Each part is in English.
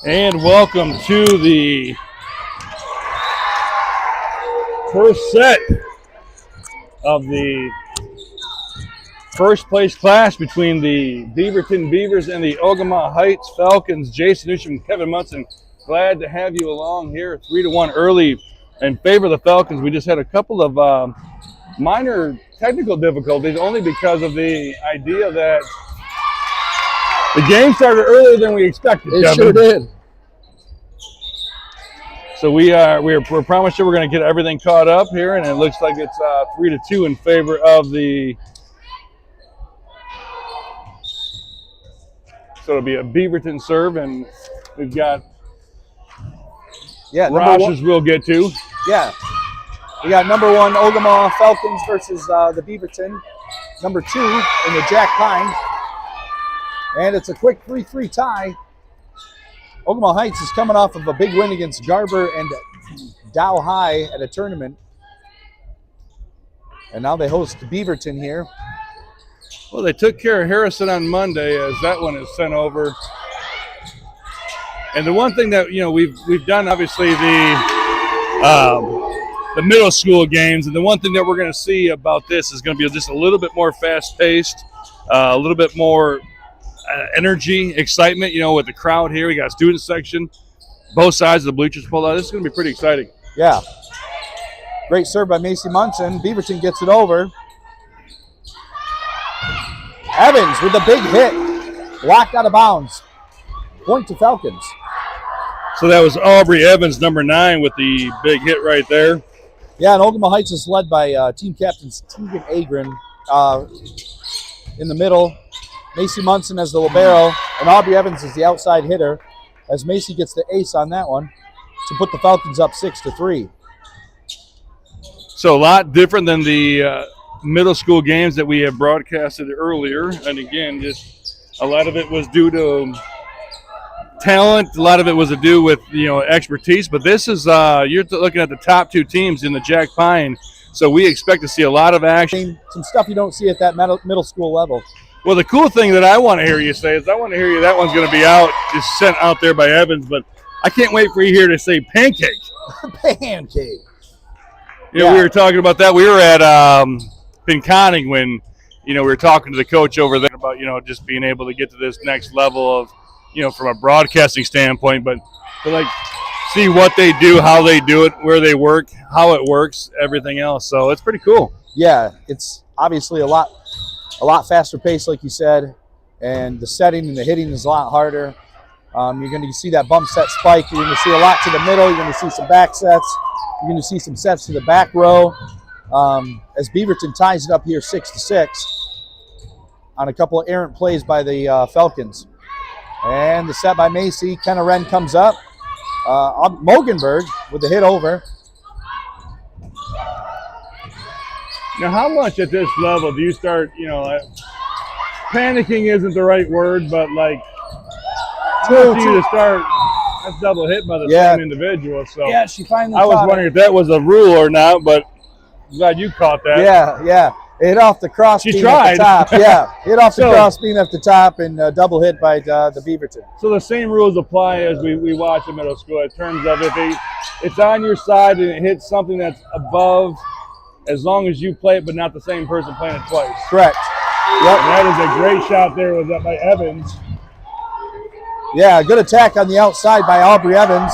And welcome to the first set of the first place clash between the Beaverton Beavers and the Ogemaw Heights Falcons. Jason Newsham and Kevin Munson, glad to have you along here. 3-1 early in favor of the Falcons. We just had a couple of minor technical difficulties, only because of the idea that the game started earlier than we expected. It Kevin. sure did. So we're promised we're going to get everything caught up here, and it looks like it's 3-2 in favor of the. So it'll be a Beaverton serve, and we've got Rosh's we'll get to. Yeah. We got number 1 Ogemaw Falcons versus the Beaverton. Number 2 in the Jack Pine. And it's a quick 3-3 tie. Ogemaw Heights is coming off of a big win against Garber and Dow High at a tournament. And now they host Beaverton here. Well, they took care of Harrison on Monday, as that one is sent over. And the one thing that we've done, obviously, the middle school games, and the one thing that we're going to see about this is going to be just a little bit more fast-paced, a little bit more energy, excitement. With the crowd here, we got a student section, both sides of the bleachers pulled out. This is going to be pretty exciting. Yeah. Great serve by Macy Munson. Beaverton gets it over. Evans with a big hit, blocked out of bounds. Point to Falcons. So that was Aubrey Evans, number 9, with the big hit right there. Yeah, and Ogemaw Heights is led by team captains Tegan Agron in the middle. Macy Munson as the libero, and Aubrey Evans is the outside hitter, as Macy gets the ace on that one to put the Falcons up 6-3. So a lot different than the middle school games that we have broadcasted earlier, and again, just a lot of it was due to talent, a lot of it was to do with expertise, but this is you're looking at the top 2 teams in the Jack Pine, so we expect to see a lot of action. Some stuff you don't see at that middle school level. Well, the cool thing that I want to hear you say is I want to hear you that one's going to be out, just sent out there by Evans, but I can't wait for you here to say pancake. Pancake. We were talking about that. We were at Pinconning when, we were talking to the coach over there about, just being able to get to this next level of, from a broadcasting standpoint, but to see what they do, how they do it, where they work, how it works, everything else. So it's pretty cool. Yeah, it's obviously a lot faster pace, like you said, and the setting and the hitting is a lot harder. You're going to see that bump set spike. You're going to see a lot to the middle. You're going to see some back sets. You're going to see some sets to the back row. As Beaverton ties it up here 6-6 on a couple of errant plays by the Falcons. And the set by Macy. Kenna Wren comes up. Mogenberg with the hit over. Now, how much at this level do you start, panicking isn't the right word, but two to start, that's double hit by the same individual. So yeah, she finally I was wondering if that was a rule or not, but I'm glad you caught that. Yeah. It hit off the cross beam at the top. Yeah, hit off the cross beam at the top and double hit by the Beaverton. So the same rules apply as we watch in middle school in terms of if it's on your side and it hits something that's above, as long as you play it but not the same person playing it twice. Correct. Yep. And that is a great shot there was up by Evans. Yeah, good attack on the outside by Aubrey Evans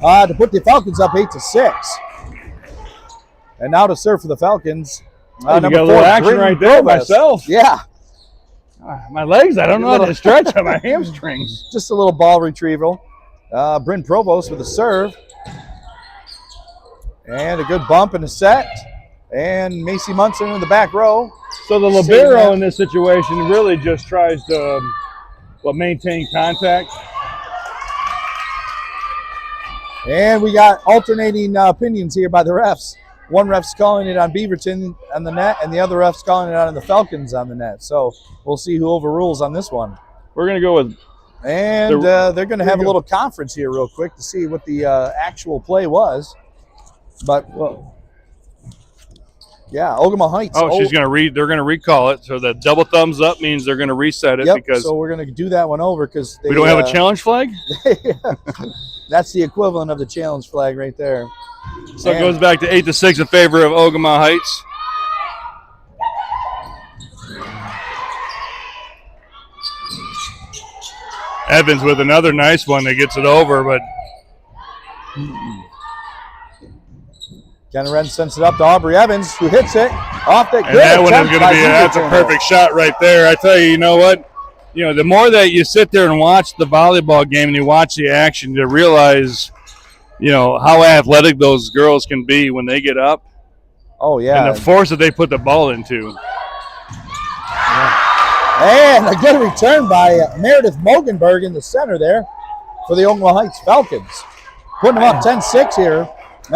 to put the Falcons up 8-6. And now to serve for the Falcons. You got a little action right there myself. Yeah. My legs, I don't know how to stretch on my hamstrings. Just a little ball retrieval. Bryn Provost with a serve. And a good bump and a set. And Macy Munson in the back row. So the libero in this situation really just tries to maintain contact. And we got alternating opinions here by the refs. One ref's calling it on Beaverton on the net, and the other ref's calling it on the Falcons on the net. So we'll see who overrules on this one. We're going to go with... And they're going to have a little conference here real quick to see what the actual play was. But, Yeah, Ogemaw Heights. Oh, she's going to they're going to recall it. So the double thumbs up means they're going to reset it. Yep, because so we're going to do that one over because we don't have a challenge flag? That's the equivalent of the challenge flag right there. So it goes back to 8-6 in favor of Ogemaw Heights. Evans with another nice one that gets it over, but Ken Wren sends it up to Aubrey Evans, who hits it off the. And that one is going to be that's a perfect shot right there. I tell you, you know what? You know, the more that you sit there and watch the volleyball game and you watch the action, you realize, you know, how athletic those girls can be when they get up. Oh yeah, and the force that they put the ball into. And a good return by Meredith Mogenberg in the center there for the Ogemaw Heights Falcons. Putting them up 10-6 here.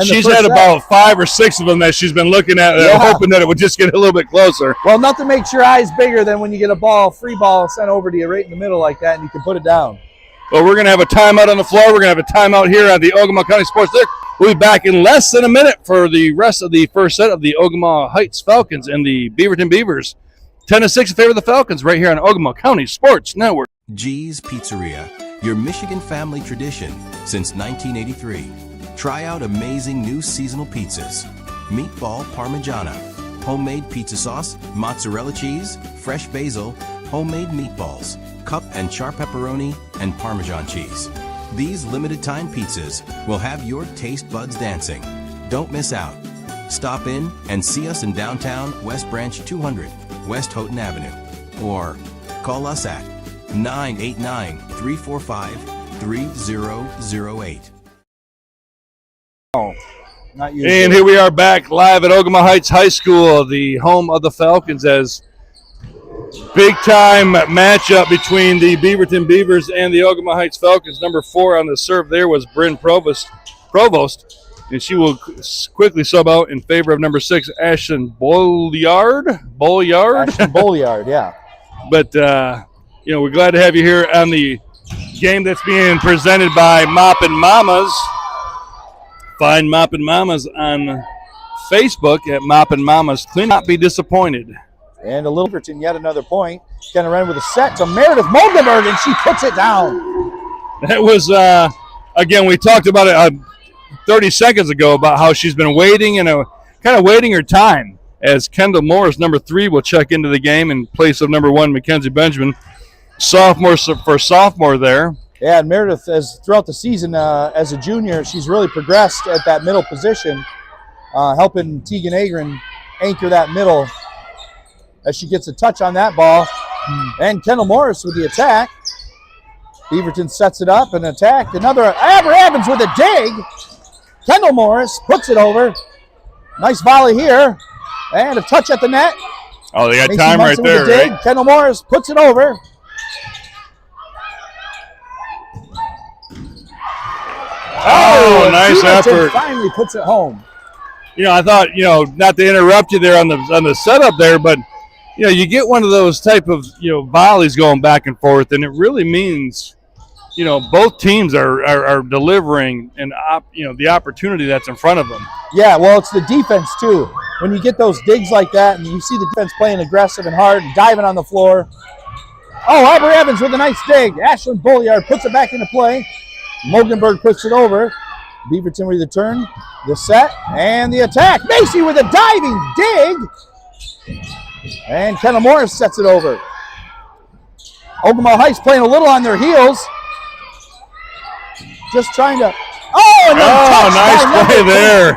She's had about 5 or 6 of them that she's been looking at, hoping that it would just get a little bit closer. Well, nothing makes your eyes bigger than when you get a ball, free ball sent over to you right in the middle like that, and you can put it down. Well, we're going to have a timeout on the floor. We're going to have a timeout here at the Ogemaw County Sports District. We'll be back in less than a minute for the rest of the first set of the Ogemaw Heights Falcons and the Beaverton Beavers. 10-6 in favor of the Falcons right here on Ogemaw County Sports Network. G's Pizzeria, your Michigan family tradition since 1983. Try out amazing new seasonal pizzas. Meatball Parmigiana, homemade pizza sauce, mozzarella cheese, fresh basil, homemade meatballs, cup and char pepperoni, and Parmesan cheese. These limited time pizzas will have your taste buds dancing. Don't miss out. Stop in and see us in downtown West Branch 200, West Houghton Avenue. Or call us at 989-345-3008. Oh, not you. And here we are back live at Ogemaw Heights High School, the home of the Falcons, as big-time matchup between the Beaverton Beavers and the Ogemaw Heights Falcons. Number 4 on the serve there was Bryn Provost, and she will quickly sub out in favor of number 6, Ashton Bolliard. Ashton Bolliard, yeah. But, you know, we're glad to have you here on the game that's being presented by Moppin' Mamas. Find Moppin' Mamas on Facebook at Moppin' Mamas. Clean not be disappointed. And a little Beaverton, yet another point. Gonna run with a set to Meredith Mogenberg, and she puts it down. That was, again, we talked about it 30 seconds ago about how she's been waiting and kind of waiting her time as Kendall Morris, number 3, will check into the game in place of number 1, Mackenzie Benjamin. Sophomore there. Yeah, and Meredith, as throughout the season as a junior, she's really progressed at that middle position, helping Tegan Agron anchor that middle as she gets a touch on that ball. And Kendall Morris with the attack. Beaverton sets it up and attack. Another Aubrey Evans with a dig. Kendall Morris puts it over. Nice volley here. And a touch at the net. Oh, they got time right there, right? Kendall Morris puts it over. Oh, nice effort. Finally puts it home. You know, I thought, you know, not to interrupt you there on the setup there, but, you know, you get one of those type of, you know, volleys going back and forth, and it really means, you know, both teams are delivering the opportunity that's in front of them. Yeah, well, it's the defense, too. When you get those digs like that and you see the defense playing aggressive and hard and diving on the floor. Oh, Aubrey Evans with a nice dig. Ashlyn Bolliard puts it back into play. Mogenberg puts it over. Beaverton with the turn, the set, and the attack. Macy with a diving dig. And Kendall Morris sets it over. Ogemaw Heights playing a little on their heels. Just trying to... nice play there.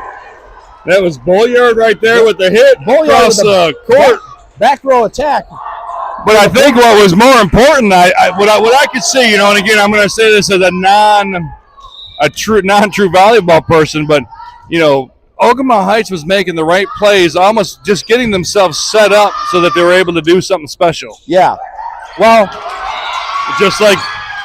That was Bolliard right there with the hit across the court. Back row attack. But I think what was more important, what I could see, you know, and again, I'm going to say this as a non-true volleyball person, but, you know, Ogemaw Heights was making the right plays, almost just getting themselves set up so that they were able to do something special. Yeah. Well, just like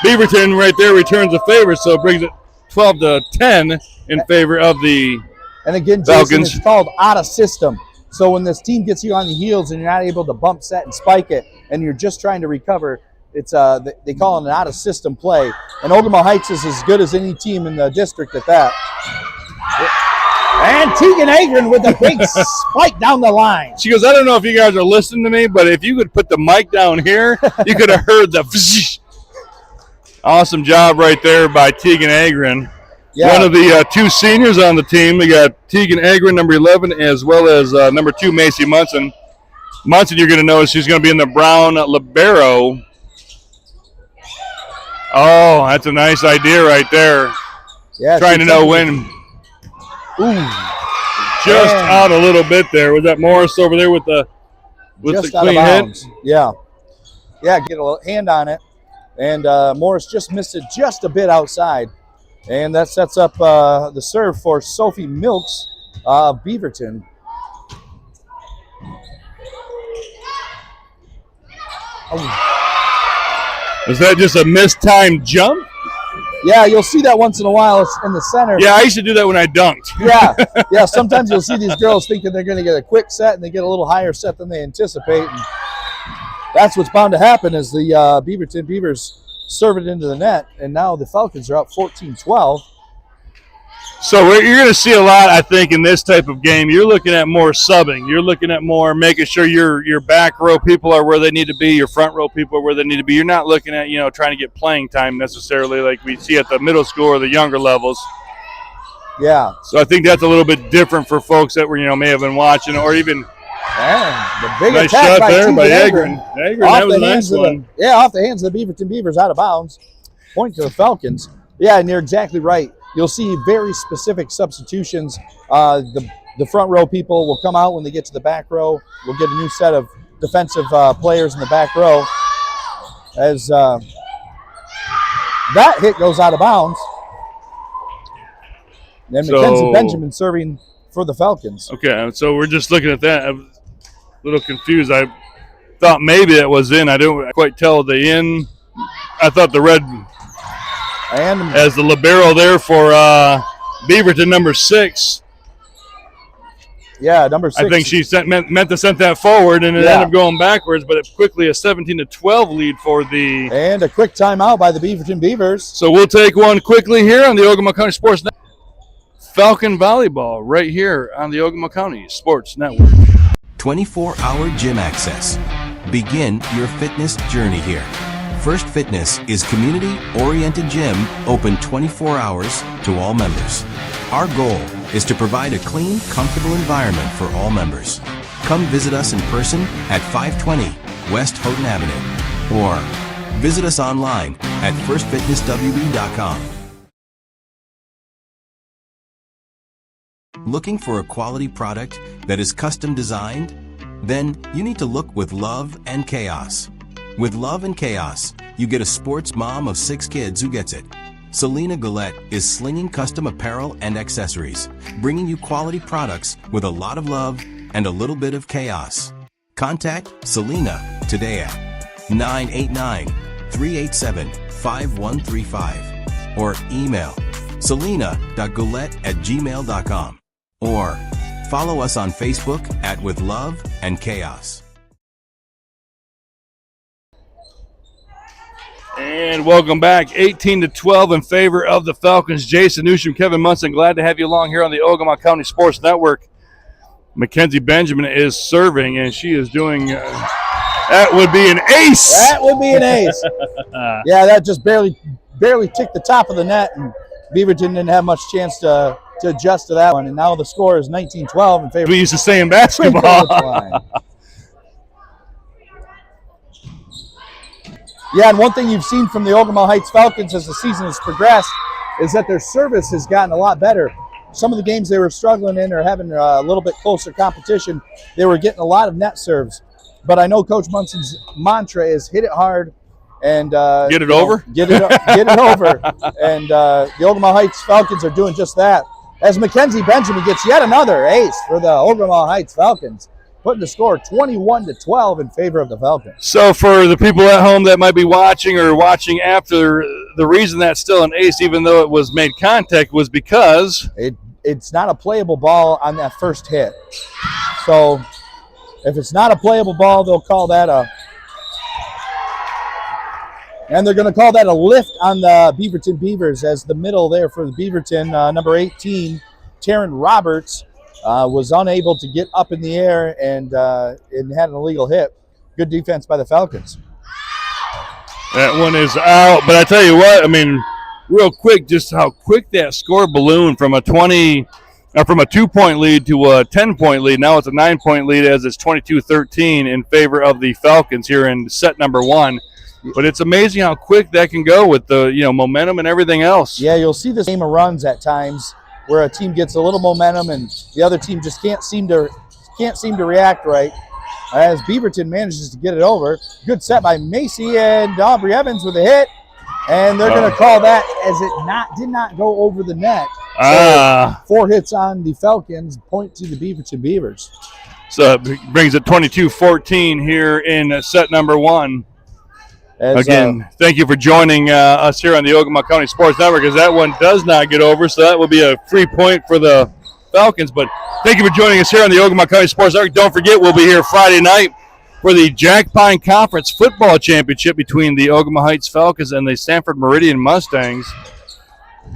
Beaverton right there returns a favor, so it brings it 12-10 in favor of the and again, Falcons. Jason, it's called out of system. So when this team gets you on the heels and you're not able to bump set and spike it, and you're just trying to recover, it's they call it an out of system play. And Ogemaw Heights is as good as any team in the district at that. And Tegan Agron with a big spike down the line. She goes, I don't know if you guys are listening to me, but if you could put the mic down here, you could have heard the awesome job right there by Tegan Agron. Yeah. One of the two seniors on the team. We got Tegan Agron, number 11, as well as number 2, Macy Munson. Munson, you're going to notice she's going to be in the brown libero. Oh, that's a nice idea right there. Yeah, trying to know when. Ooh, just out a little bit there. Was that Morris over there with the clean hit? Yeah, get a hand on it, and Morris just missed it just a bit outside, and that sets up the serve for Sophie Milks of Beaverton. Was that just a mistimed jump? Yeah, you'll see that once in a while. It's in the center. Yeah, I used to do that when I dunked. Yeah. Sometimes you'll see these girls thinking they're going to get a quick set, and they get a little higher set than they anticipate. And that's what's bound to happen as the Beaverton Beavers serve it into the net, and now the Falcons are up 14-12. So you're going to see a lot, I think, in this type of game. You're looking at more subbing. You're looking at more making sure your back row people are where they need to be, your front row people are where they need to be. You're not looking at, trying to get playing time necessarily like we see at the middle school or the younger levels. Yeah. So I think that's a little bit different for folks that were, may have been watching or even. And the big nice attack shot there by Agron. That was a nice one. Off the hands of the Beaverton Beavers, out of bounds. Point to the Falcons. Yeah, and you're exactly right. You'll see very specific substitutions. The front row people will come out when they get to the back row. We'll get a new set of defensive players in the back row as that hit goes out of bounds. And Mackenzie Benjamin serving for the Falcons. Okay, so we're just looking at that. I was a little confused. I thought maybe it was in. I didn't quite tell the in. I thought the red and as the libero there for Beaverton, number 6. Yeah, number 6. I think she meant to send that forward, and it ended up going backwards, but it quickly a 17-12 lead for the. And a quick timeout by the Beaverton Beavers. So we'll take one quickly here on the Ogemaw County Sports Network. Falcon Volleyball right here on the Ogemaw County Sports Network. 24-hour gym access. Begin your fitness journey here. First Fitness is community-oriented gym open 24 hours to all members. Our goal is to provide a clean, comfortable environment for all members. Come visit us in person at 520 West Houghton Avenue or visit us online at firstfitnesswb.com. Looking for a quality product that is custom designed? Then you need to look with Love and Chaos. With Love and Chaos, you get a sports mom of 6 kids who gets it. Selena Gillette is slinging custom apparel and accessories, bringing you quality products with a lot of love and a little bit of chaos. Contact Selena today at 989-387-5135 or email selena.gillette@gmail.com or follow us on Facebook at With Love and Chaos. And welcome back, 18-12 in favor of the Falcons. Jason Newsham, Kevin Munson, glad to have you along here on the Ogemaw County Sports Network. Mackenzie Benjamin is serving, and she is doing, that would be an ace. That would be an ace. Yeah, that just barely ticked the top of the net, and Beaverton didn't have much chance to adjust to that one. And now the score is 19-12 in favor. We used to say in basketball. Yeah, and one thing you've seen from the Ogemaw Heights Falcons as the season has progressed is that their service has gotten a lot better. Some of the games they were struggling in or having a little bit closer competition, they were getting a lot of net serves. But I know Coach Munson's mantra is hit it hard and get it over. Get it over. And the Ogemaw Heights Falcons are doing just that. As Mackenzie Benjamin gets yet another ace for the Ogemaw Heights Falcons, putting the score 21-12 in favor of the Falcons. So for the people at home that might be watching or watching after, the reason that's still an ace, even though it was made contact, was because it's not a playable ball on that first hit. So if it's not a playable ball, they'll call that and they're going to call that a lift on the Beaverton Beavers as the middle there for the Beaverton, number 18, Taryn Roberts was unable to get up in the air and had an illegal hit. Good defense by the Falcons. That one is out. But I tell you what, I mean, real quick, just how quick that score ballooned from a 2-point lead to a 10-point lead. Now it's a 9-point lead as it's 22-13 in favor of the Falcons here in set number 1. But it's amazing how quick that can go with the momentum and everything else. Yeah, you'll see this game of runs at times where a team gets a little momentum and the other team just can't seem to react right. As Beaverton manages to get it over. Good set by Macy and Aubrey Evans with a hit. And they're going to call that as it did not go over the net. So 4 hits on the Falcons, point to the Beaverton Beavers. So it brings it 22-14 here in set number 1. Again, thank you for joining us here on the Ogemaw County Sports Network, because that one does not get over, so that will be a free point for the Falcons. But thank you for joining us here on the Ogemaw County Sports Network. Don't forget, we'll be here Friday night for the Jack Pine Conference Football Championship between the Ogemaw Heights Falcons and the Sanford Meridian Mustangs.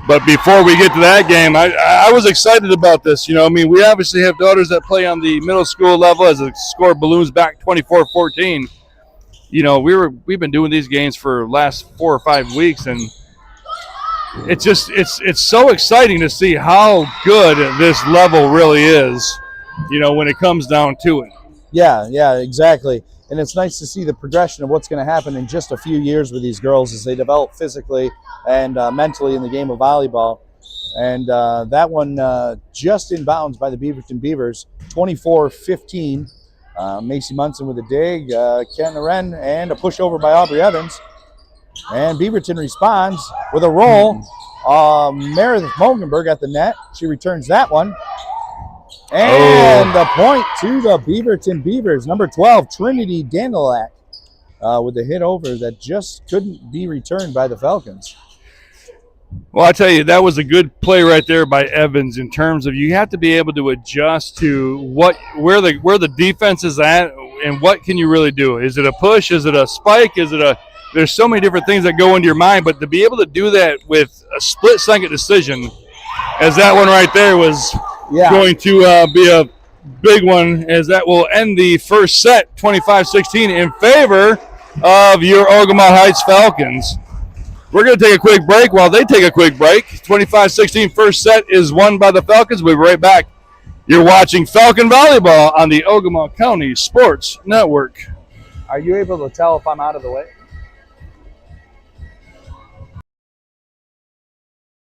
But before we get to that game, I was excited about this. We obviously have daughters that play on the middle school level as the score balloons back 24-14. We've been doing these games for the last 4 or 5 weeks, and it's so exciting to see how good this level really is, when it comes down to it. Yeah, exactly. And it's nice to see the progression of what's going to happen in just a few years with these girls as they develop physically and mentally in the game of volleyball. And that one just in bounds by the Beaverton Beavers, 24-15. Macy Munson with a dig, Ken Loren, and a pushover by Aubrey Evans. And Beaverton responds with a roll. Meredith Mogenberg at the net. She returns that one. And a point to the Beaverton Beavers. Number 12, Trinity Danilak, with the hit over that just couldn't be returned by the Falcons. Well, I tell you, that was a good play right there by Evans in terms of you have to be able to adjust to where the defense is at and what can you really do. Is it a push? Is it a spike? There's so many different things that go into your mind, but to be able to do that with a split-second decision, as that one right there was going to be a big one, as that will end the first set 25-16 in favor of your Ogemaw Heights Falcons. We're going to take a quick break while they take a quick break. 25-16 first set is won by the Falcons. We'll be right back. You're watching Falcon Volleyball on the Ogemaw County Sports Network. Are you able to tell if I'm out of the way?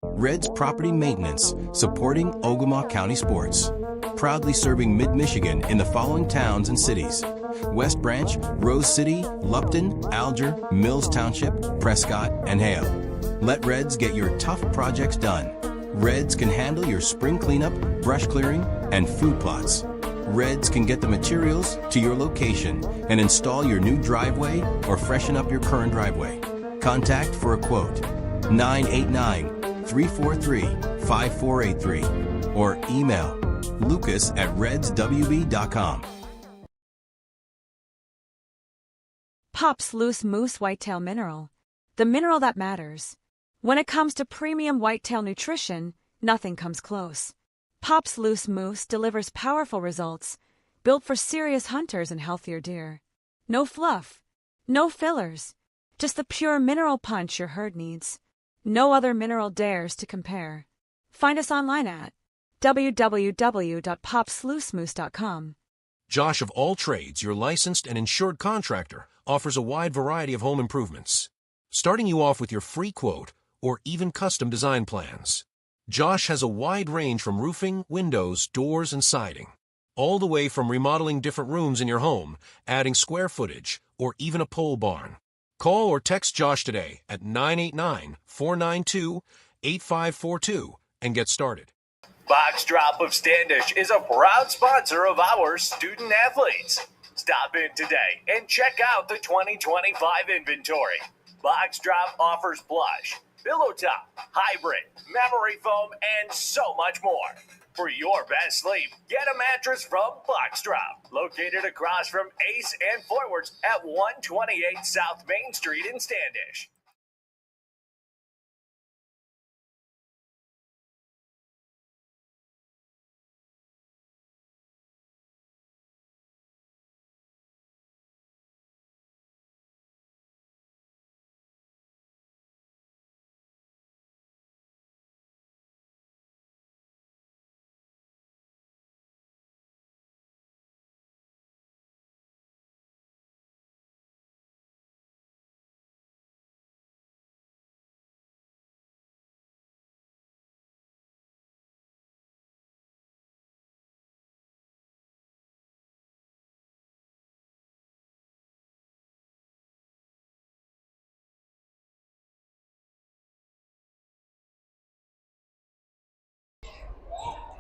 Red's Property Maintenance, supporting Ogemaw County sports. Proudly serving mid-Michigan in the following towns and cities: West Branch, Rose City, Lupton, Alger, Mills Township, Prescott, and Hale. Let Reds get your tough projects done. Reds can handle your spring cleanup, brush clearing, and food plots. Reds can get the materials to your location and install your new driveway or freshen up your current driveway. Contact for a quote 989-343-5483 or email lucas@redswb.com. Pop's Loose Moose Whitetail Mineral, the mineral that matters. When it comes to premium whitetail nutrition, nothing comes close. Pop's Loose Moose delivers powerful results, built for serious hunters and healthier deer. No fluff, no fillers, just the pure mineral punch your herd needs. No other mineral dares to compare. Find us online at www.popsloosemoose.com. Josh of All Trades, your licensed and insured contractor, offers a wide variety of home improvements, starting you off with your free quote or even custom design plans. Josh has a wide range from roofing, windows, doors, and siding, all the way from remodeling different rooms in your home, adding square footage, or even a pole barn. Call or text Josh today at 989-492-8542 and get started. Box Drop of Standish is a proud sponsor of our student athletes. Stop in today and check out the 2025 inventory. Box Drop offers plush, pillow top, hybrid, memory foam, and so much more. For your best sleep, get a mattress from Box Drop, located across from Ace and Forwards at 128 South Main Street in Standish.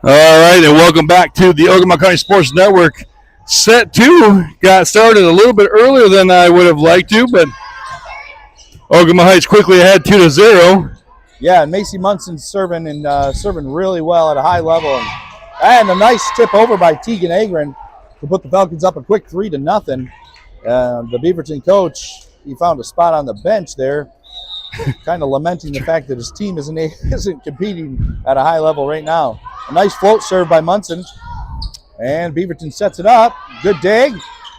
All right, and welcome back to the Ogemaw County Sports Network. Set 2 got started a little bit earlier than I would have liked to, but Ogemaw Heights quickly ahead 2-0. Yeah, and Macy Munson serving really well at a high level. And a nice tip over by Tegan Agron to put the Falcons up a quick 3-0. The Beaverton coach, he found a spot on the bench there, kind of lamenting the fact that his team isn't competing at a high level right now. A nice float serve by Munson. And Beaverton sets it up. Good dig.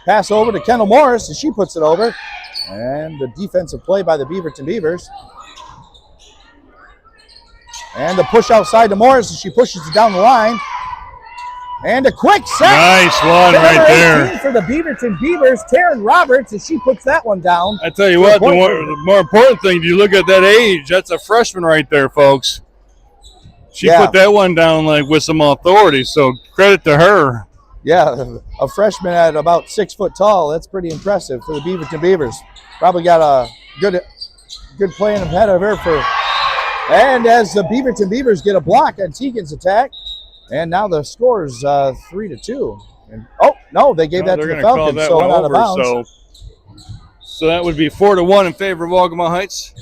Pass over to Kendall Morris, and she puts it over. And the defensive play by the Beaverton Beavers. And the push outside to Morris, and she pushes it down the line. And a quick set. Nice one right there. For the Beaverton Beavers, Taryn Roberts, and she puts that one down. I tell you what, the more important thing, you look at that age, that's a freshman right there, folks. She put that one down like with some authority, so credit to her. Yeah, a freshman at about 6 foot tall. That's pretty impressive for the Beaverton Beavers. Probably got a good play ahead of her and as the Beaverton Beavers get a block on Tegan's attack, and now the score is 3-2. And no, they gave that to the Falcons, so out of bounds. So that would be 4-1 in favor of Ogemaw Heights.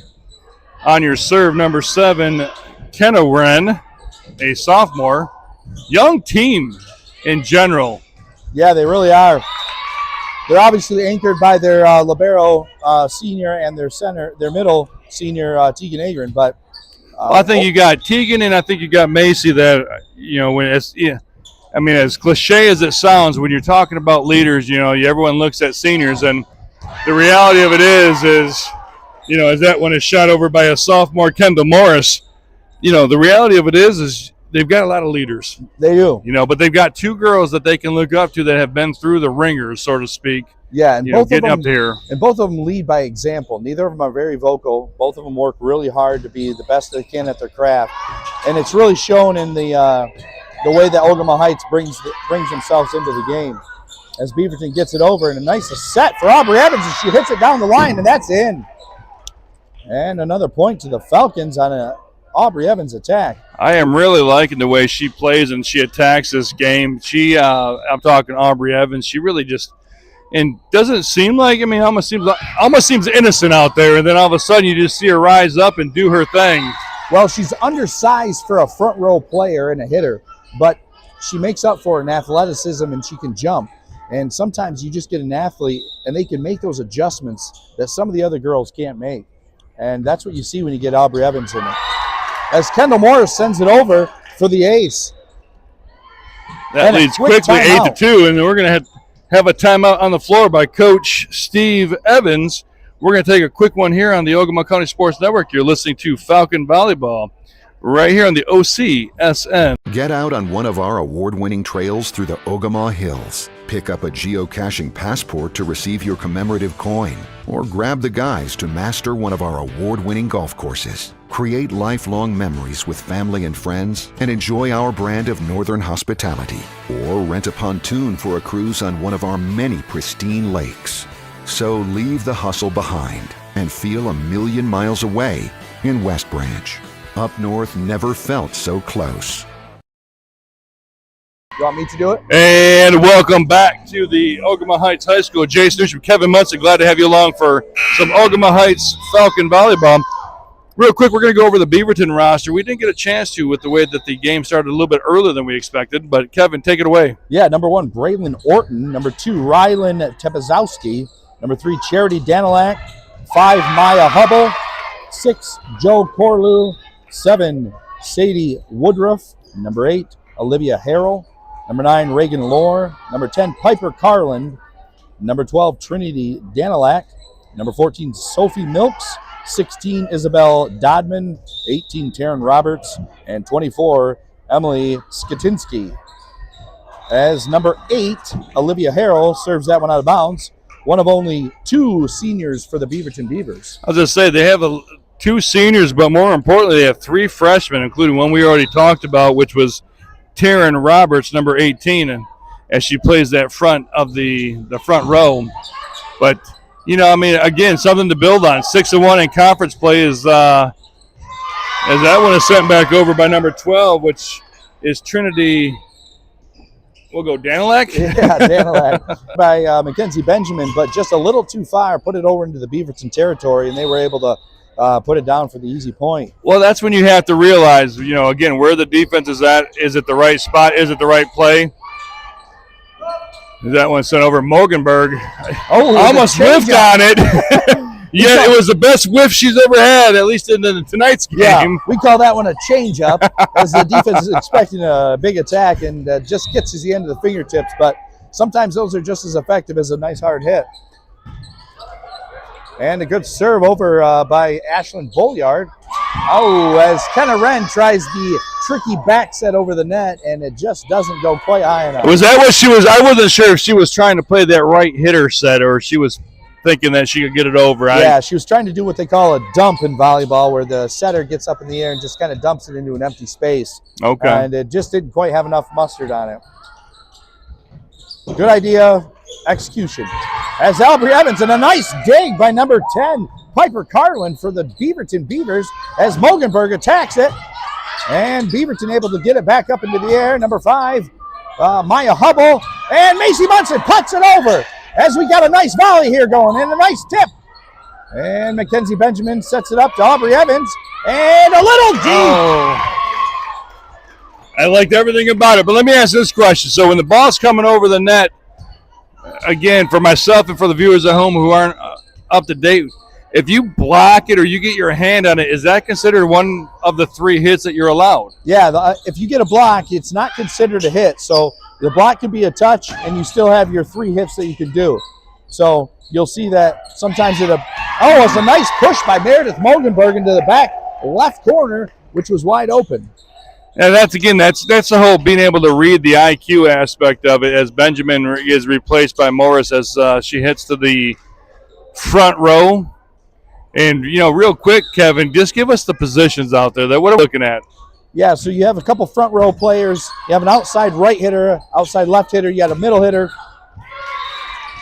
On your serve, number 7, Kenna Wren, a sophomore. Young team in general. Yeah, they really are. They're obviously anchored by their libero senior and their middle senior, Tegan Agron. But I think you got Tegan and I think you got Macy that, as cliche as it sounds, when you're talking about leaders, everyone looks at seniors, and the reality of it is that when it's shot over by a sophomore, Kendall Morris, the reality of it is they've got a lot of leaders. They do. But they've got 2 girls that they can look up to that have been through the ringers, so to speak. Yeah, and both getting of them, up here. And both of them lead by example. Neither of them are very vocal. Both of them work really hard to be the best they can at their craft. And it's really shown in the way that Ogemaw Heights brings themselves into the game. As Beaverton gets it over, and a nice set for Aubrey Evans, and she hits it down the line, and that's in. And another point to the Falcons on a Aubrey Evans attack. I am really liking the way she plays and she attacks this game. I'm talking Aubrey Evans. She really just, and doesn't seem like, almost seems innocent out there, and then all of a sudden you just see her rise up and do her thing. Well, she's undersized for a front row player and a hitter, but she makes up for it in athleticism and she can jump. And sometimes you just get an athlete and they can make those adjustments that some of the other girls can't make. And that's what you see when you get Aubrey Evans in it. As Kendall Morris sends it over for the ace. That leads quickly 8-2, and we're going to have a timeout on the floor by Coach Steve Evans. We're going to take a quick one here on the Ogemaw County Sports Network. You're listening to Falcon Volleyball right here on the OCSN. Get out on one of our award-winning trails through the Ogemaw Hills. Pick up a geocaching passport to receive your commemorative coin, or grab the guides to master one of our award-winning golf courses. Create lifelong memories with family and friends and enjoy our brand of northern hospitality. Or rent a pontoon for a cruise on one of our many pristine lakes. So leave the hustle behind and feel a million miles away in West Branch. Up north never felt so close. You want me to do it? And welcome back to the Ogemaw Heights High School. Jason Newsham, Kevin Munson, glad to have you along for some Ogemaw Heights Falcon Volleyball. Real quick, we're going to go over the Beaverton roster. We didn't get a chance to with the way that the game started a little bit earlier than we expected, but Kevin, take it away. Yeah, number 1, Braylon Orton. Number 2, Rylan Tepezowski. Number 3, Charity Danilak. 5, Maya Hubble. 6, Joe Corlew. 7, Sadie Woodruff. Number 8, Olivia Harrell. Number 9, Reagan Lohr. Number 10, Piper Carland. Number 12, Trinity Danilak. Number 14, Sophie Milks. 16, Isabel Dodman. 18, Taryn Roberts. And 24, Emily Skatinsky. As number 8, Olivia Harrell serves that one out of bounds. One of only 2 seniors for the Beaverton Beavers. I was going to say, they have 2 seniors, but more importantly, they have 3 freshmen, including one we already talked about, which was Taryn Roberts, number 18, and as she plays that front of the front row. But, again, something to build on. 6-1 in conference play is as that one is sent back over by number 12, which is Trinity. We'll go Danilak. Yeah, Danilak by Mackenzie Benjamin, but just a little too far, put it over into the Beaverton territory, and they were able to put it down for the easy point. Well, that's when you have to realize, again, where the defense is at. Is it the right spot? Is it the right play? That one sent over Mogenberg. Oh, almost whiffed on it. Yeah, it was the best whiff she's ever had, at least in tonight's game. Yeah, we call that one a change-up, as the defense is expecting a big attack and just gets to the end of the fingertips. But sometimes those are just as effective as a nice hard hit. And a good serve over by Ashlyn Bolyard. Oh, as Kenna Wren tries the tricky back set over the net, and it just doesn't go quite high enough. Was that what she was? I wasn't sure if she was trying to play that right hitter set or she was thinking that she could get it over. Yeah, she was trying to do what they call a dump in volleyball, where the setter gets up in the air and just kind of dumps it into an empty space. Okay. And it just didn't quite have enough mustard on it. Good idea, execution. As Aubrey Evans, and a nice dig by number 10, Piper Carlin for the Beaverton Beavers, as Mogenberg attacks it. And Beaverton able to get it back up into the air. Number 5, Maya Hubble, and Macy Munson puts it over, as we got a nice volley here going, and a nice tip. And Mackenzie Benjamin sets it up to Aubrey Evans, and a little deep. Oh. I liked everything about it, but let me ask this question. So when the ball's coming over the net, again, for myself and for the viewers at home who aren't up to date, if you block it or you get your hand on it, is that considered one of the 3 hits that you're allowed? Yeah, if you get a block, it's not considered a hit. So the block can be a touch, and you still have your 3 hits that you can do. So you'll see that sometimes it's a nice push by Meredith Mogenberg into the back left corner, which was wide open. And that's the whole being able to read the IQ aspect of it, as Benjamin is replaced by Morris as she hits to the front row. And, real quick, Kevin, just give us the positions out there. What are we looking at? Yeah, so you have a couple front row players. You have an outside right hitter, outside left hitter. You got a middle hitter.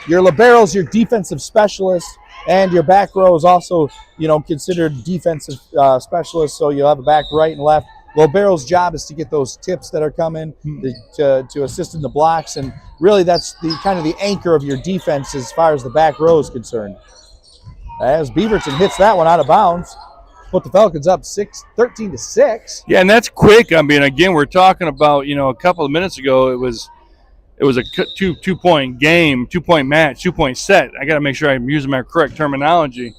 Your libero's your defensive specialist, and your back row is also, considered defensive specialist. So you'll have a back right and left. Libero's job is to get those tips that are coming to assist in the blocks, and really that's the kind of the anchor of your defense as far as the back row is concerned. As Beaverton hits that one out of bounds, put the Falcons up 13-6. Yeah, and that's quick. I mean, again, we're talking about, a couple of minutes ago, it was a two-point game, 2-point match, 2-point set. I got to make sure I'm using my correct terminology.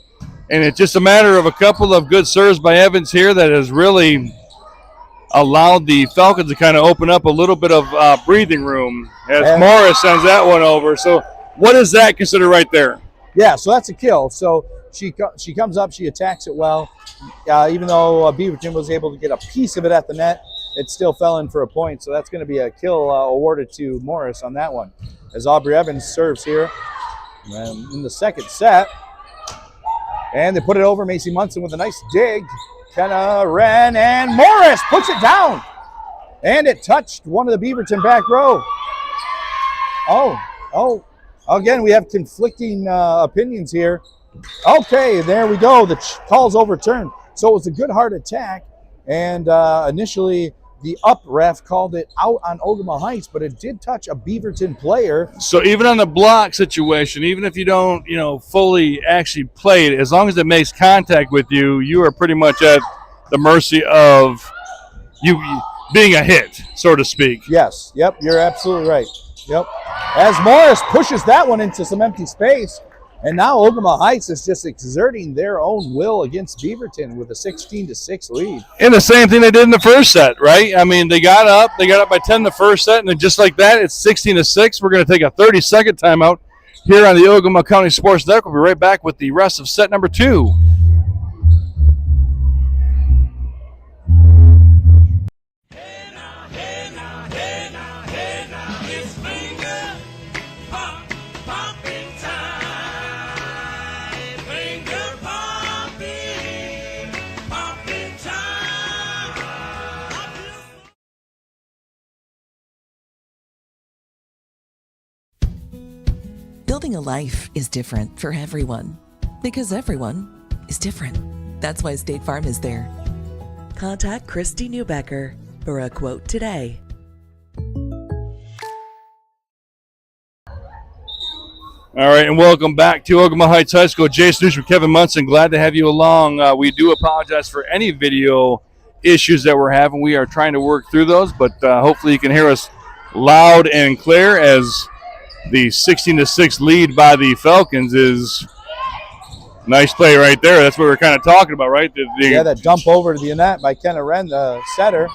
And it's just a matter of a couple of good serves by Evans here that has really allowed the Falcons to kind of open up a little bit of breathing room as Morris sends that one over. So what is that considered right there? Yeah, so that's a kill. So she comes up, she attacks it well. Even though Beaverton was able to get a piece of it at the net, it still fell in for a point. So that's going to be a kill awarded to Morris on that one. As Aubrey Evans serves here in the second set. And they put it over. Macy Munson with a nice dig. Kenna Wren, and Morris puts it down. And it touched one of the Beaverton back row. Oh. Again, we have conflicting opinions here. Okay, there we go. The call's overturned. So it was a good hard attack. And initially, the up ref called it out on Ogemaw Heights, but it did touch a Beaverton player. So even on the block situation, even if you don't, fully actually play it, as long as it makes contact with you, you are pretty much at the mercy of you being a hit, so to speak. Yes. Yep. You're absolutely right. Yep. As Morris pushes that one into some empty space. And now Ogemaw Heights is just exerting their own will against Beaverton with a 16-6 lead. And the same thing they did in the first set, right? I mean, they got up by 10 the first set, and then just like that, it's 16-6. We're going to take a 30-second timeout here on the Ogemaw County Sports Network. We'll be right back with the rest of set number 2. Building a life is different for everyone because everyone is different. That's why State Farm is there. Contact Christy Newbecker for a quote today. All right, and welcome back to Ogemaw Heights High School. Jason Newsham, Kevin Munson, glad to have you along. We do apologize for any video issues that we're having. We are trying to work through those, but hopefully you can hear us loud and clear as the 16-6 lead by the Falcons is nice play right there. That's what we're kind of talking about, right? That dump over to the net by Kenna Wren, the setter.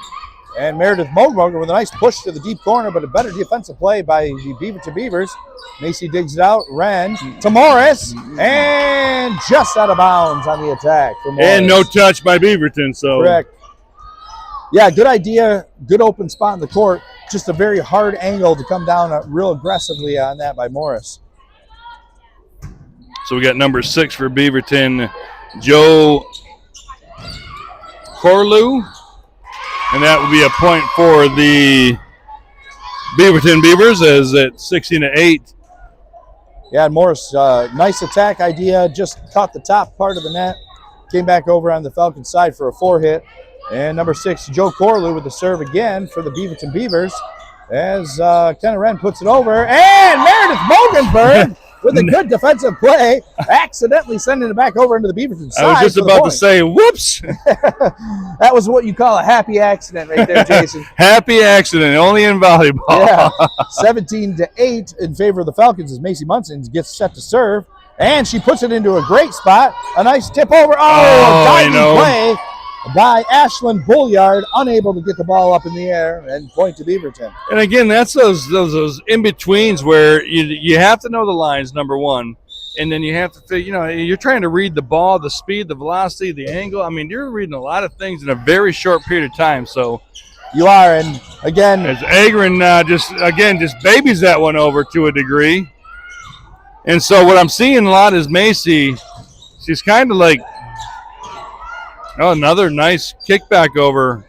And Meredith Mogmoger with a nice push to the deep corner, but a better defensive play by the Beaverton Beavers. Macy digs it out. Wren to Morris, and just out of bounds on the attack for Morris. And no touch by Beaverton. So correct. Yeah, good idea. Good open spot in the court. Just a very hard angle to come down real aggressively on that by Morris. So we got number 6 for Beaverton, Joe Corlew. And that would be a point for the Beaverton Beavers as at 16-8. Yeah, and Morris, nice attack idea. Just caught the top part of the net. Came back over on the Falcons side for a 4-hit. And number 6, Joe Corlew with the serve again for the Beaverton Beavers as Kenna Wren puts it over. And Meredith Mogenberg with a good defensive play, accidentally sending it back over into the Beaverton side. I was just about to say, whoops. That was what you call a happy accident right there, Jason. Happy accident, only in volleyball. Yeah, 17-8 in favor of the Falcons as Macy Munson gets set to serve. And she puts it into a great spot. A nice tip over. Oh, diving play by Ashlyn Bulliard, unable to get the ball up in the air and point to Beaverton. And again, that's those in-betweens where you have to know the lines, number one, and then you have to, you're trying to read the ball, the speed, the velocity, the angle. I mean, you're reading a lot of things in a very short period of time. So you are, and again, as Agron just babies that one over to a degree. And so what I'm seeing a lot is Macy, she's kind of like, another nice kickback over.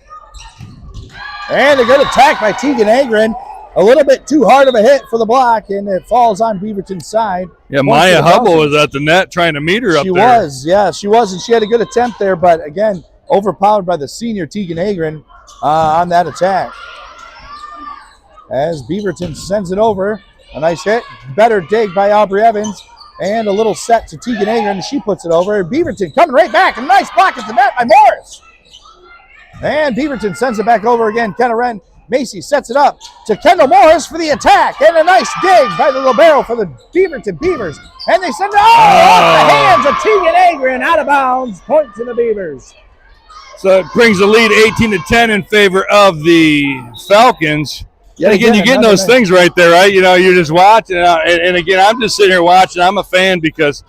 And a good attack by Tegan Agron. A little bit too hard of a hit for the block, and it falls on Beaverton's side. Yeah, Maya Hubble was at the net trying to meet her up there. She was, yeah, she was, and she had a good attempt there, but again, overpowered by the senior Tegan Agron on that attack. As Beaverton sends it over, a nice hit, better dig by Aubrey Evans. And a little set to Tegan Agron, and she puts it over. Beaverton coming right back. A nice block at the net by Morris. And Beaverton sends it back over again. Kenna Wren. Macy sets it up to Kendall Morris for the attack. And a nice dig by the libero for the Beaverton Beavers. And they send it off the hands of Tegan Agron out of bounds. Point to the Beavers. So it brings the lead 18-10 in favor of the Falcons. And again, you're getting those things right there, right? You're just watching. And again, I'm just sitting here watching. I'm a fan because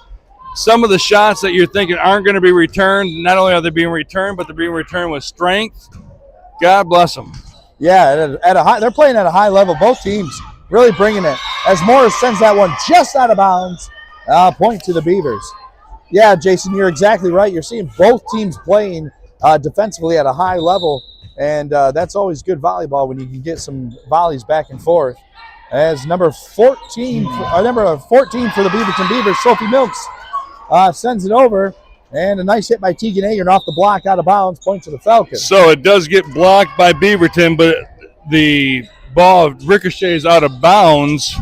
some of the shots that you're thinking aren't going to be returned, not only are they being returned, but they're being returned with strength. God bless them. Yeah, they're playing at a high level. Both teams really bringing it. As Morris sends that one just out of bounds, point to the Beavers. Yeah, Jason, you're exactly right. You're seeing both teams playing defensively at a high level. And that's always good volleyball when you can get some volleys back and forth. As number 14 for the Beaverton Beavers, Sophie Milks, sends it over. And a nice hit by Tegan Agron off the block out of bounds, point to the Falcons. So it does get blocked by Beaverton, but the ball ricochets out of bounds.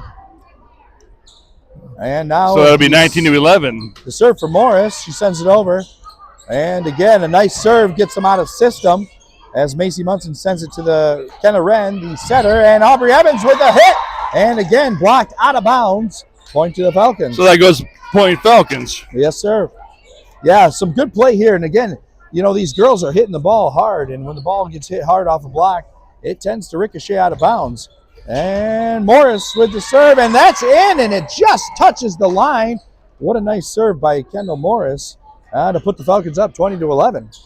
And now so that'll be 19-11. The serve for Morris. She sends it over. And again, a nice serve gets them out of system. As Macy Munson sends it to the Kenna Wren, the setter, and Aubrey Evans with a hit. And again, blocked out of bounds. Point to the Falcons. So that goes point Falcons. Yes, sir. Yeah, some good play here. And again, these girls are hitting the ball hard. And when the ball gets hit hard off a block, it tends to ricochet out of bounds. And Morris with the serve, and that's in, and it just touches the line. What a nice serve by Kendall Morris to put the Falcons up 20-11.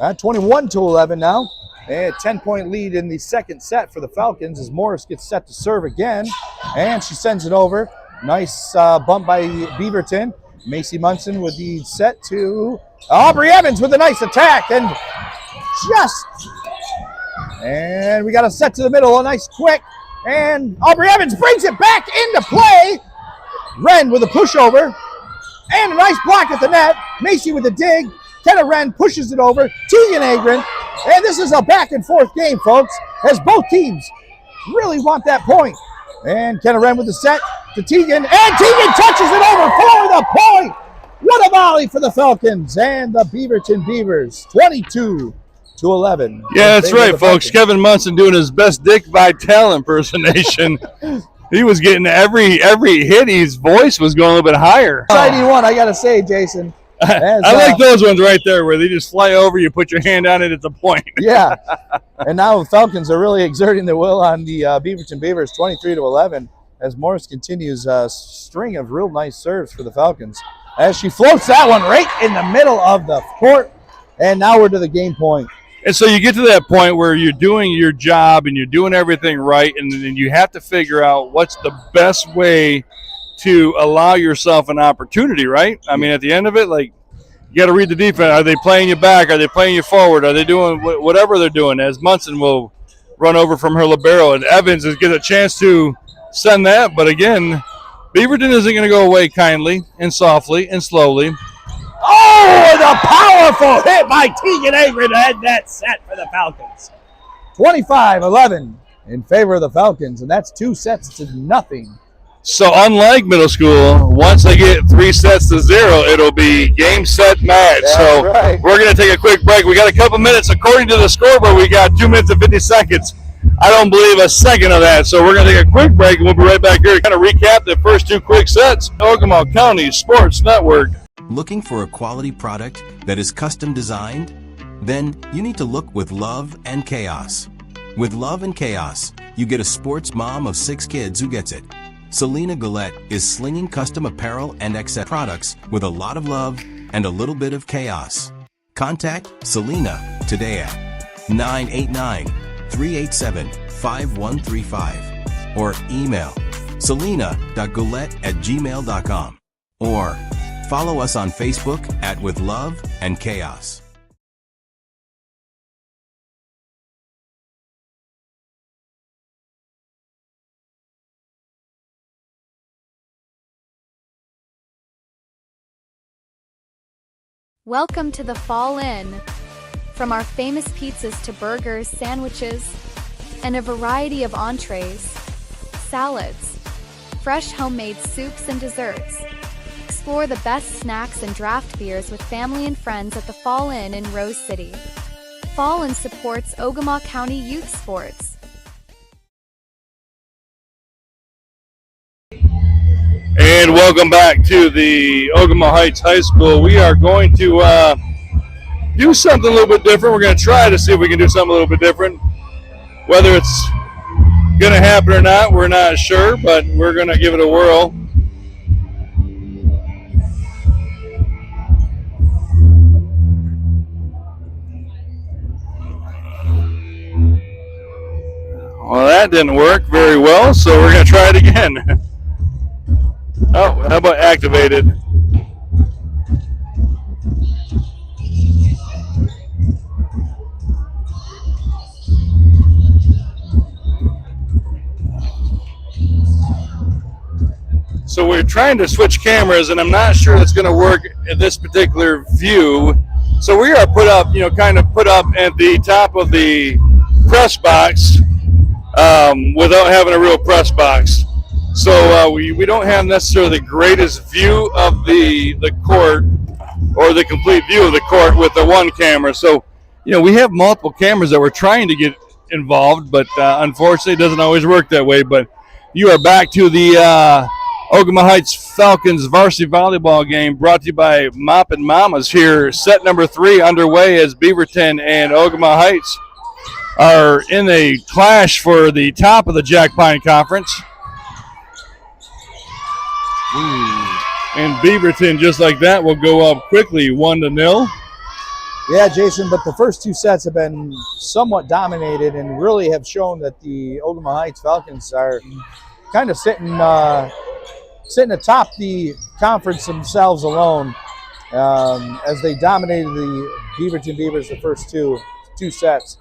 At 21-11 now. A 10-point lead in the second set for the Falcons as Morris gets set to serve again. And she sends it over. Nice bump by Beaverton. Macy Munson with the set to Aubrey Evans with a nice attack. And we got a set to the middle. A nice quick. And Aubrey Evans brings it back into play. Wren with a pushover. And a nice block at the net. Macy with a dig. Kenna Wren pushes it over. Tegan Agron. And this is a back and forth game, folks, as both teams really want that point. And Kenna Wren with the set to Tegan. And Tegan touches it over for the point. What a volley for the Falcons and the Beaverton Beavers, 22-11. Yeah, that's right, folks. Kevin Munson doing his best Dick Vitale impersonation. He was getting every hit. His voice was going a little bit higher. Exciting one, I got to say, Jason. I like those ones right there where they just fly over, you put your hand on it, it's a point. Yeah, and now the Falcons are really exerting their will on the Beaverton Beavers, 23-11, as Morris continues a string of real nice serves for the Falcons. As she floats that one right in the middle of the court, and now we're to the game point. And so you get to that point where you're doing your job and you're doing everything right, and then you have to figure out what's the best way to allow yourself an opportunity, right? I mean, at the end of it, like, you got to read the defense. Are they playing you back? Are they playing you forward? Are they doing whatever they're doing? As Munson will run over from her libero, and Evans is get a chance to send that. But again, Beaverton isn't going to go away kindly and softly and slowly. Oh, and a powerful hit by Tegan Agron to end that set for the Falcons. 25-11 in favor of the Falcons, and that's 2-0. So unlike middle school, once they get 3-0, it'll be game, set, match. That's so right. We're going to take a quick break. We got a couple minutes. According to the scoreboard, we got 2 minutes and 50 seconds. I don't believe a second of that. So we're going to take a quick break, and we'll be right back here to kind of recap the first 2 quick sets. Ogemaw County Sports Network. Looking for a quality product that is custom designed? Then you need to look with Love and Chaos. With Love and Chaos, you get a sports mom of 6 kids who gets it. Selena Gillette is slinging custom apparel and accessory products with a lot of love and a little bit of chaos. Contact Selena today at 989-387-5135 or email selena.gillette@gmail.com or follow us on Facebook at With Love and Chaos. Welcome to the Fall Inn. From our famous pizzas to burgers, sandwiches, and a variety of entrees, salads, fresh homemade soups and desserts. Explore the best snacks and draft beers with family and friends at the Fall Inn in Rose City. Fall Inn supports Ogemaw County youth sports. And welcome back to the Ogemaw Heights High School. We are going to do something a little bit different. We're going to try to see if we can do something a little bit different. Whether it's going to happen or not, we're not sure, but we're going to give it a whirl. Well, that didn't work very well, so we're going to try it again. Oh, how about activated? So we're trying to switch cameras, and I'm not sure it's going to work in this particular view. So we are put up, kind of put up at the top of the press box without having a real press box. So we don't have necessarily the greatest view of the court or the complete view of the court with the one camera. So, we have multiple cameras that we're trying to get involved, but unfortunately it doesn't always work that way. But you are back to the Ogemaw Heights Falcons varsity volleyball game brought to you by Mop and Mamas here. Set number 3 underway as Beaverton and Ogemaw Heights are in a clash for the top of the Jack Pine Conference. And Beaverton, just like that, will go up quickly 1-0. Yeah, Jason, but the first 2 sets have been somewhat dominated and really have shown that the Ogemaw Heights Falcons are kind of sitting atop the conference themselves alone as they dominated the Beaverton Beavers the first two sets.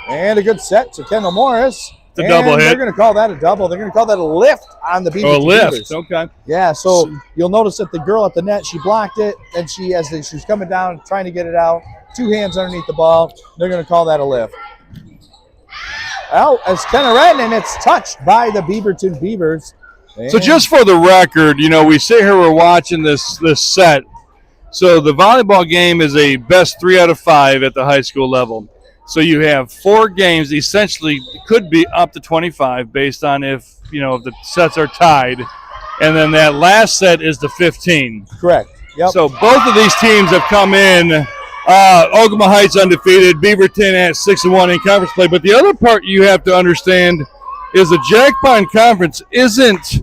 And a good set to Kendall Morris. a double hit. They're going to call that a double. They're going to call that a lift on the Beaverton Oh, a lift. Beavers. Okay. Yeah, so you'll notice that the girl at the net, she blocked it, and she was coming down, trying to get it out, 2 hands underneath the ball. They're going to call that a lift. Well, it's kind of red, and it's touched by the Beaverton Beavers. So just for the record, we sit here, we're watching this set. So the volleyball game is a best 3 out of 5 at the high school level. So you have 4 games, essentially could be up to 25 based on if the sets are tied. And then that last set is the 15. Correct. Yep. So both of these teams have come in. Ogemaw Heights undefeated, Beaverton at 6-1 in conference play. But the other part you have to understand is the Jack Pine Conference isn't.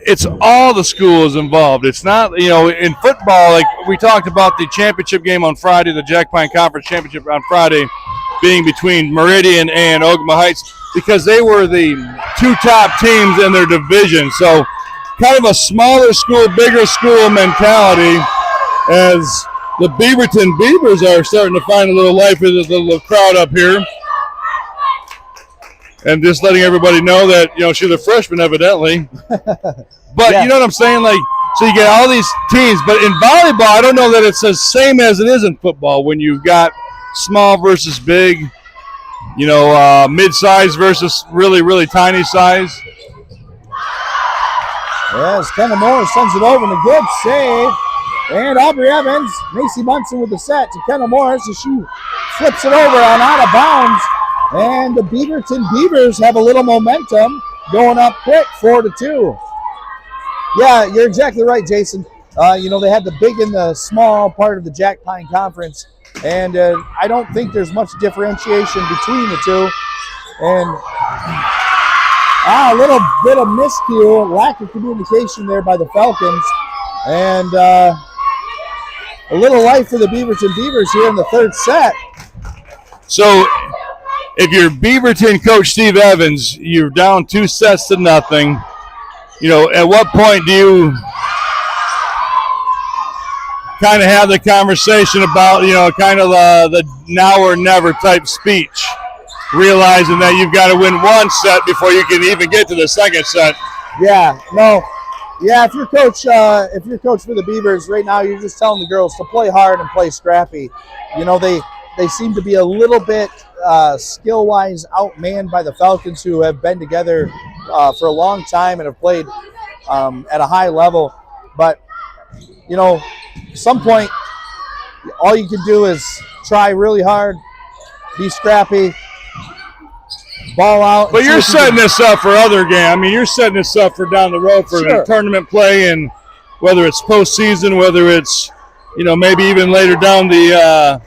It's all the schools involved. It's not, in football, like we talked about the championship game on Friday, the Jack Pine Conference Championship on Friday being between Meridian and Ogemaw Heights because they were the 2 top teams in their division. So kind of a smaller school, bigger school mentality as the Beaverton Beavers are starting to find a little life with the little crowd up here. And just letting everybody know that, she's a freshman evidently. But Yeah. you know what I'm saying? So you get all these teams. But in volleyball, I don't know that it's the same as it is in football when you've got small versus big, mid-size versus really, really tiny size. As Kenna Morris sends it over and a good save. And Aubrey Evans, Macy Munson with the set to Kenna Morris as she flips it over and out of bounds. And the Beaverton Beavers have a little momentum going up quick, 4-2. Yeah, you're exactly right, Jason. They had the big and the small part of the Jack Pine Conference. And I don't think there's much differentiation between the two. And a little bit of miscue, lack of communication there by the Falcons. And a little life for the Beaverton Beavers here in the 3rd set. So if you're Beaverton coach Steve Evans, you're down 2-0. At what point do you kind of have the conversation about, kind of the now or never type speech, realizing that you've got to win 1 set before you can even get to the 2nd set? Yeah, no. Yeah, if you're coach for the Beavers right now, you're just telling the girls to play hard and play scrappy. They seem to be a little bit skill-wise outmanned by the Falcons, who have been together for a long time and have played at a high level. But, at some point, all you can do is try really hard, be scrappy, ball out. But you're setting this up for other games. I mean, you're setting this up for down the road for Sure. tournament play, and whether it's postseason, whether it's, maybe even later down the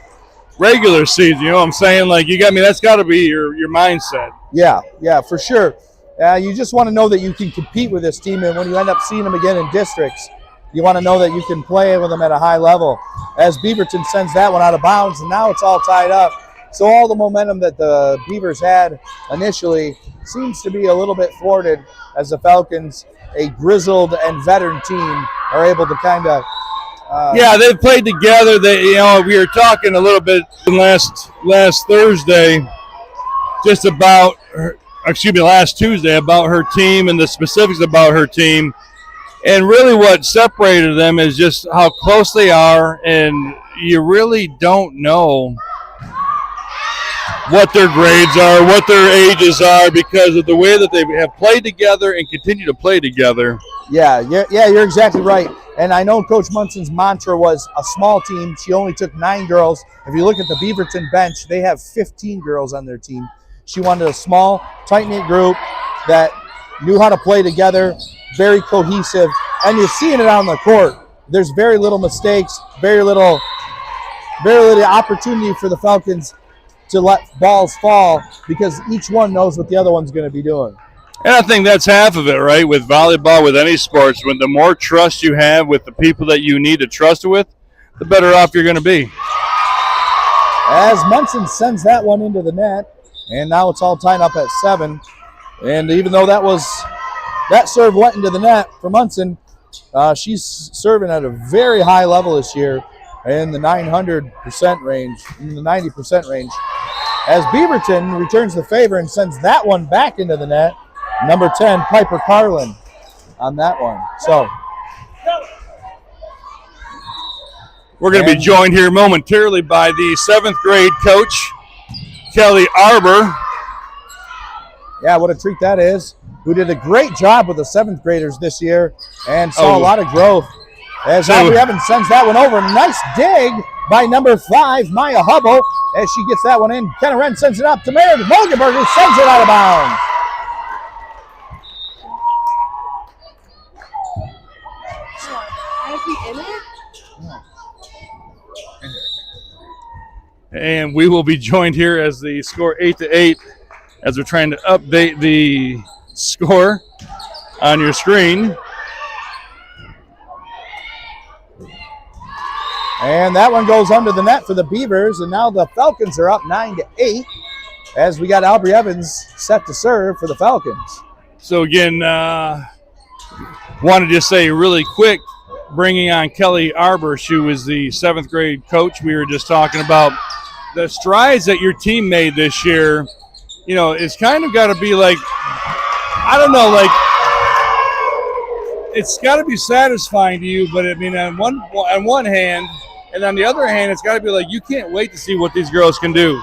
regular season. You know what I'm saying? That's got to be your mindset. Yeah, for sure. You just want to know that you can compete with this team, and when you end up seeing them again in districts, you want to know that you can play with them at a high level. As Beaverton sends that one out of bounds, and now it's all tied up. So all the momentum that the Beavers had initially seems to be a little bit thwarted as the Falcons, a grizzled and veteran team, are able to kind of They've played together. We were talking a little bit last Thursday, just about last Tuesday about her team and the specifics about her team. And really what separated them is just how close they are, and you really don't know what their grades are, what their ages are, because of the way that they have played together and continue to play together. Yeah, you're exactly right. And I know Coach Munson's mantra was a small team. She only took 9 girls. If you look at the Beaverton bench, they have 15 girls on their team. She wanted a small, tight-knit group that knew how to play together, very cohesive, and you're seeing it on the court. There's very little mistakes, very little opportunity for the Falcons to let balls fall, because each one knows what the other one's going to be doing. And I think that's half of it, right? With volleyball, with any sports, when the more trust you have with the people that you need to trust with, the better off you're going to be. As Munson sends that one into the net, and now it's all tied up at 7. And even though that serve went into the net for Munson, she's serving at a very high level this year in the 900% range, in the 90% range. as Beaverton returns the favor and sends that one back into the net. Number 10, Piper Carlin on that one. So we're going to be joined here momentarily by the 7th grade coach, Kelly Arbor. Yeah, what a treat that is. Who did a great job with the 7th graders this year and saw a lot of growth. As Aubrey Evans sends that one over. Nice dig by number 5, Maya Hubble, as she gets that one in. Kenna Wren sends it up to Meredith Mogenberg, who sends it out of bounds. And we will be joined here as the score 8-8 as we're trying to update the score on your screen. And that one goes under the net for the Beavers, and now the Falcons are up 9-8 as we got Aubrey Evans set to serve for the Falcons. So again, wanted to say really quick, bringing on Kelly Arbor, who is the 7th grade coach. We were just talking about the strides that your team made this year. You know, it's kind of got to be like, I don't know, like, it's got to be satisfying to you, but I mean, on one hand, and on the other hand, it's got to be like, you can't wait to see what these girls can do.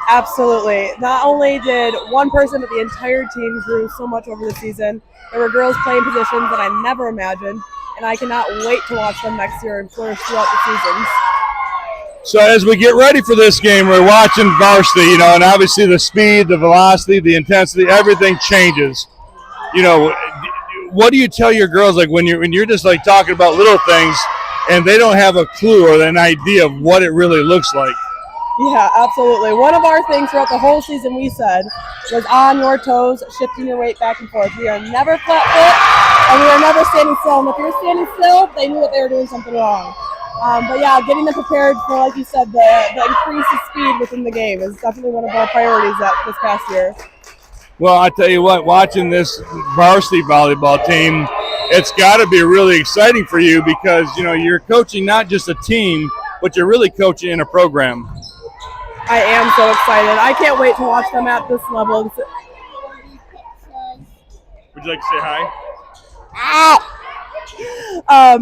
Absolutely. Not only did one person, but the entire team grew so much over the season. There were girls playing positions that I never imagined, and I cannot wait to watch them next year and flourish throughout the seasons. So as we get ready for this game, we're watching Varsity, you know, and obviously the speed, the velocity, the intensity, everything changes. You know, what do you tell your girls, like when you're just like talking about little things and they don't have a clue or an idea of what it really looks like? Yeah, absolutely. One of our things throughout the whole season we said was on your toes, shifting your weight back and forth. We are never flat foot, and we are never standing still. And if you're standing still, they knew that they were doing something wrong. But yeah, getting them prepared for, like you said, the increase of speed within the game is definitely one of our priorities this past year. Well, I tell you what, watching this varsity volleyball team, it's got to be really exciting for you because, you know, you're coaching not just a team, but you're really coaching in a program. I am so excited. I can't wait to watch them at this level. Would you like to say hi?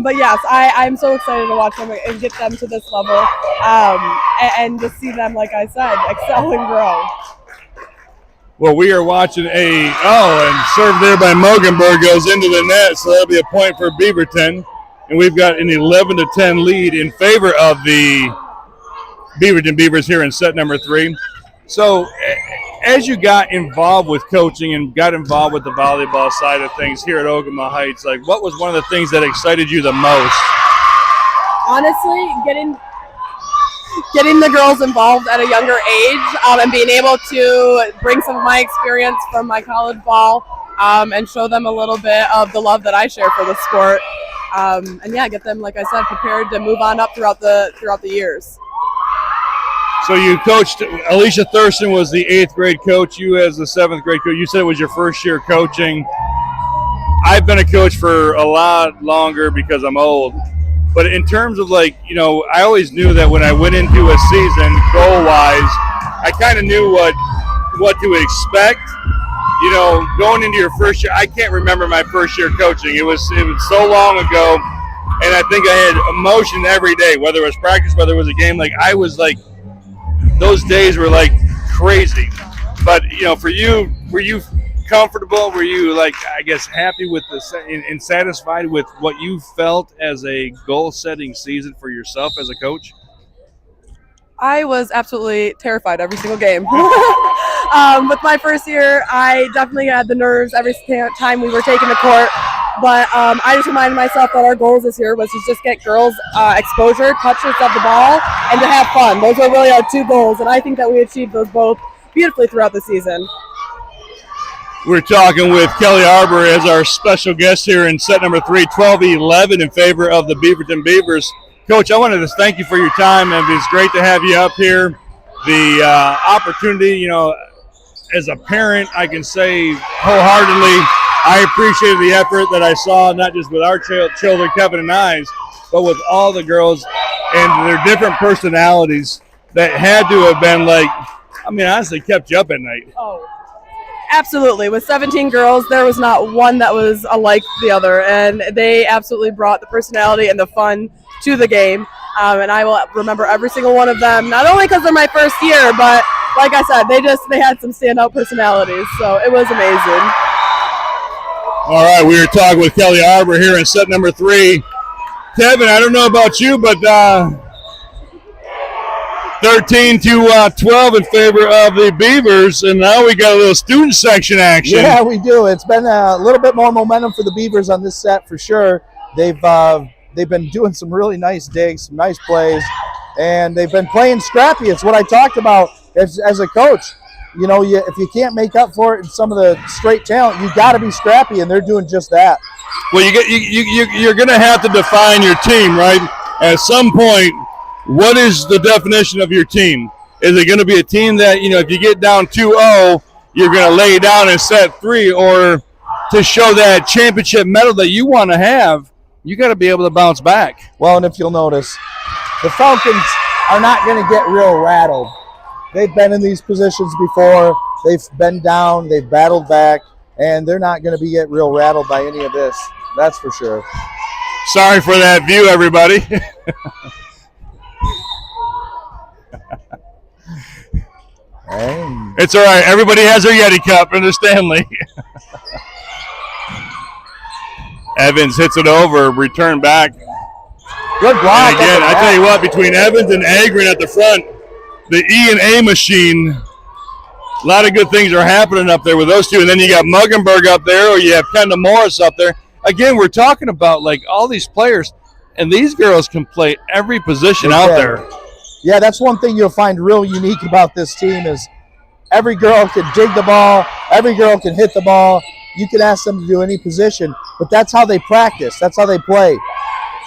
But yes, I'm so excited to watch them and get them to this level and just see them, like I said, excel and grow. Well, we are watching and served there by Mogenberg goes into the net, so that'll be a point for Beaverton. And we've got an 11-10 lead in favor of the Beaverton Beavers here in set number 3. So as you got involved with coaching and got involved with the volleyball side of things here at Ogemaw Heights, like what was one of the things that excited you the most? Honestly, getting the girls involved at a younger age and being able to bring some of my experience from my college ball and show them a little bit of the love that I share for the sport. And yeah, get them, like I said, prepared to move on up throughout the years. So you coached, Alicia Thurston was the 8th grade coach, you as the 7th grade coach. You said it was your first year coaching. I've been a coach for a lot longer because I'm old. But in terms of like, you know, I always knew that when I went into a season goal-wise, I kind of knew what to expect. You know, going into your first year, I can't remember my first year coaching. It was so long ago, and I think I had emotion every day, whether it was practice, whether it was a game. Like I was like, those days were like crazy. But you know, for you, were you comfortable? Were you like, I guess, happy with and satisfied with what you felt as a goal-setting season for yourself as a coach? I was absolutely terrified every single game. With my first year, I definitely had the nerves every time we were taking the court. But I just reminded myself that our goals this year was to just get girls exposure, touches of the ball, and to have fun. Those were really our 2 goals, and I think that we achieved those both beautifully throughout the season. We're talking with Kelly Arbor as our special guest here in set number 3, 12-11 in favor of the Beaverton Beavers. Coach, I wanted to thank you for your time, and it's great to have you up here. The opportunity, you know, as a parent, I can say wholeheartedly, I appreciated the effort that I saw, not just with our children, Kevin and I, but with all the girls and their different personalities that had to have been like I mean, honestly, kept you up at night. Oh, absolutely. With 17 girls, there was not one that was alike the other, and they absolutely brought the personality and the fun to the game. And I will remember every single one of them, not only because they're my first year, but like I said, they had some standout personalities, so it was amazing. All right, we were talking with Kelly Arbor here in set number 3. Kevin, I don't know about you, but 13 to 12 in favor of the Beavers, and now we got a little student section action. Yeah, we do. It's been a little bit more momentum for the Beavers on this set for sure. They've been doing some really nice digs, some nice plays, and they've been playing scrappy. It's what I talked about as a coach. You know, if you can't make up for it in some of the straight talent, you got to be scrappy, and they're doing just that. Well, you're going to have to define your team, right? At some point, what is the definition of your team? Is it going to be a team that, you know, if you get down 2-0, you're going to lay down in set 3, or to show that championship medal that you want to have, you got to be able to bounce back. Well, and if you'll notice, the Falcons are not going to get real rattled. They've been in these positions before. They've been down. They've battled back, and they're not going to get real rattled by any of this. That's for sure. Sorry for that view, everybody. It's all right. Everybody has their Yeti cup and their Stanley. Evans hits it over, return back. Good block. And again, I tell you what, between Evans and Agrin at the front, the E&A machine, a lot of good things are happening up there with those two. And then you got Muggenberg up there, or you have Kendall Morris up there. Again, we're talking about like all these players, and these girls can play every position out there. Yeah, that's one thing you'll find real unique about this team is every girl can dig the ball, every girl can hit the ball. You can ask them to do any position, but that's how they practice. That's how they play.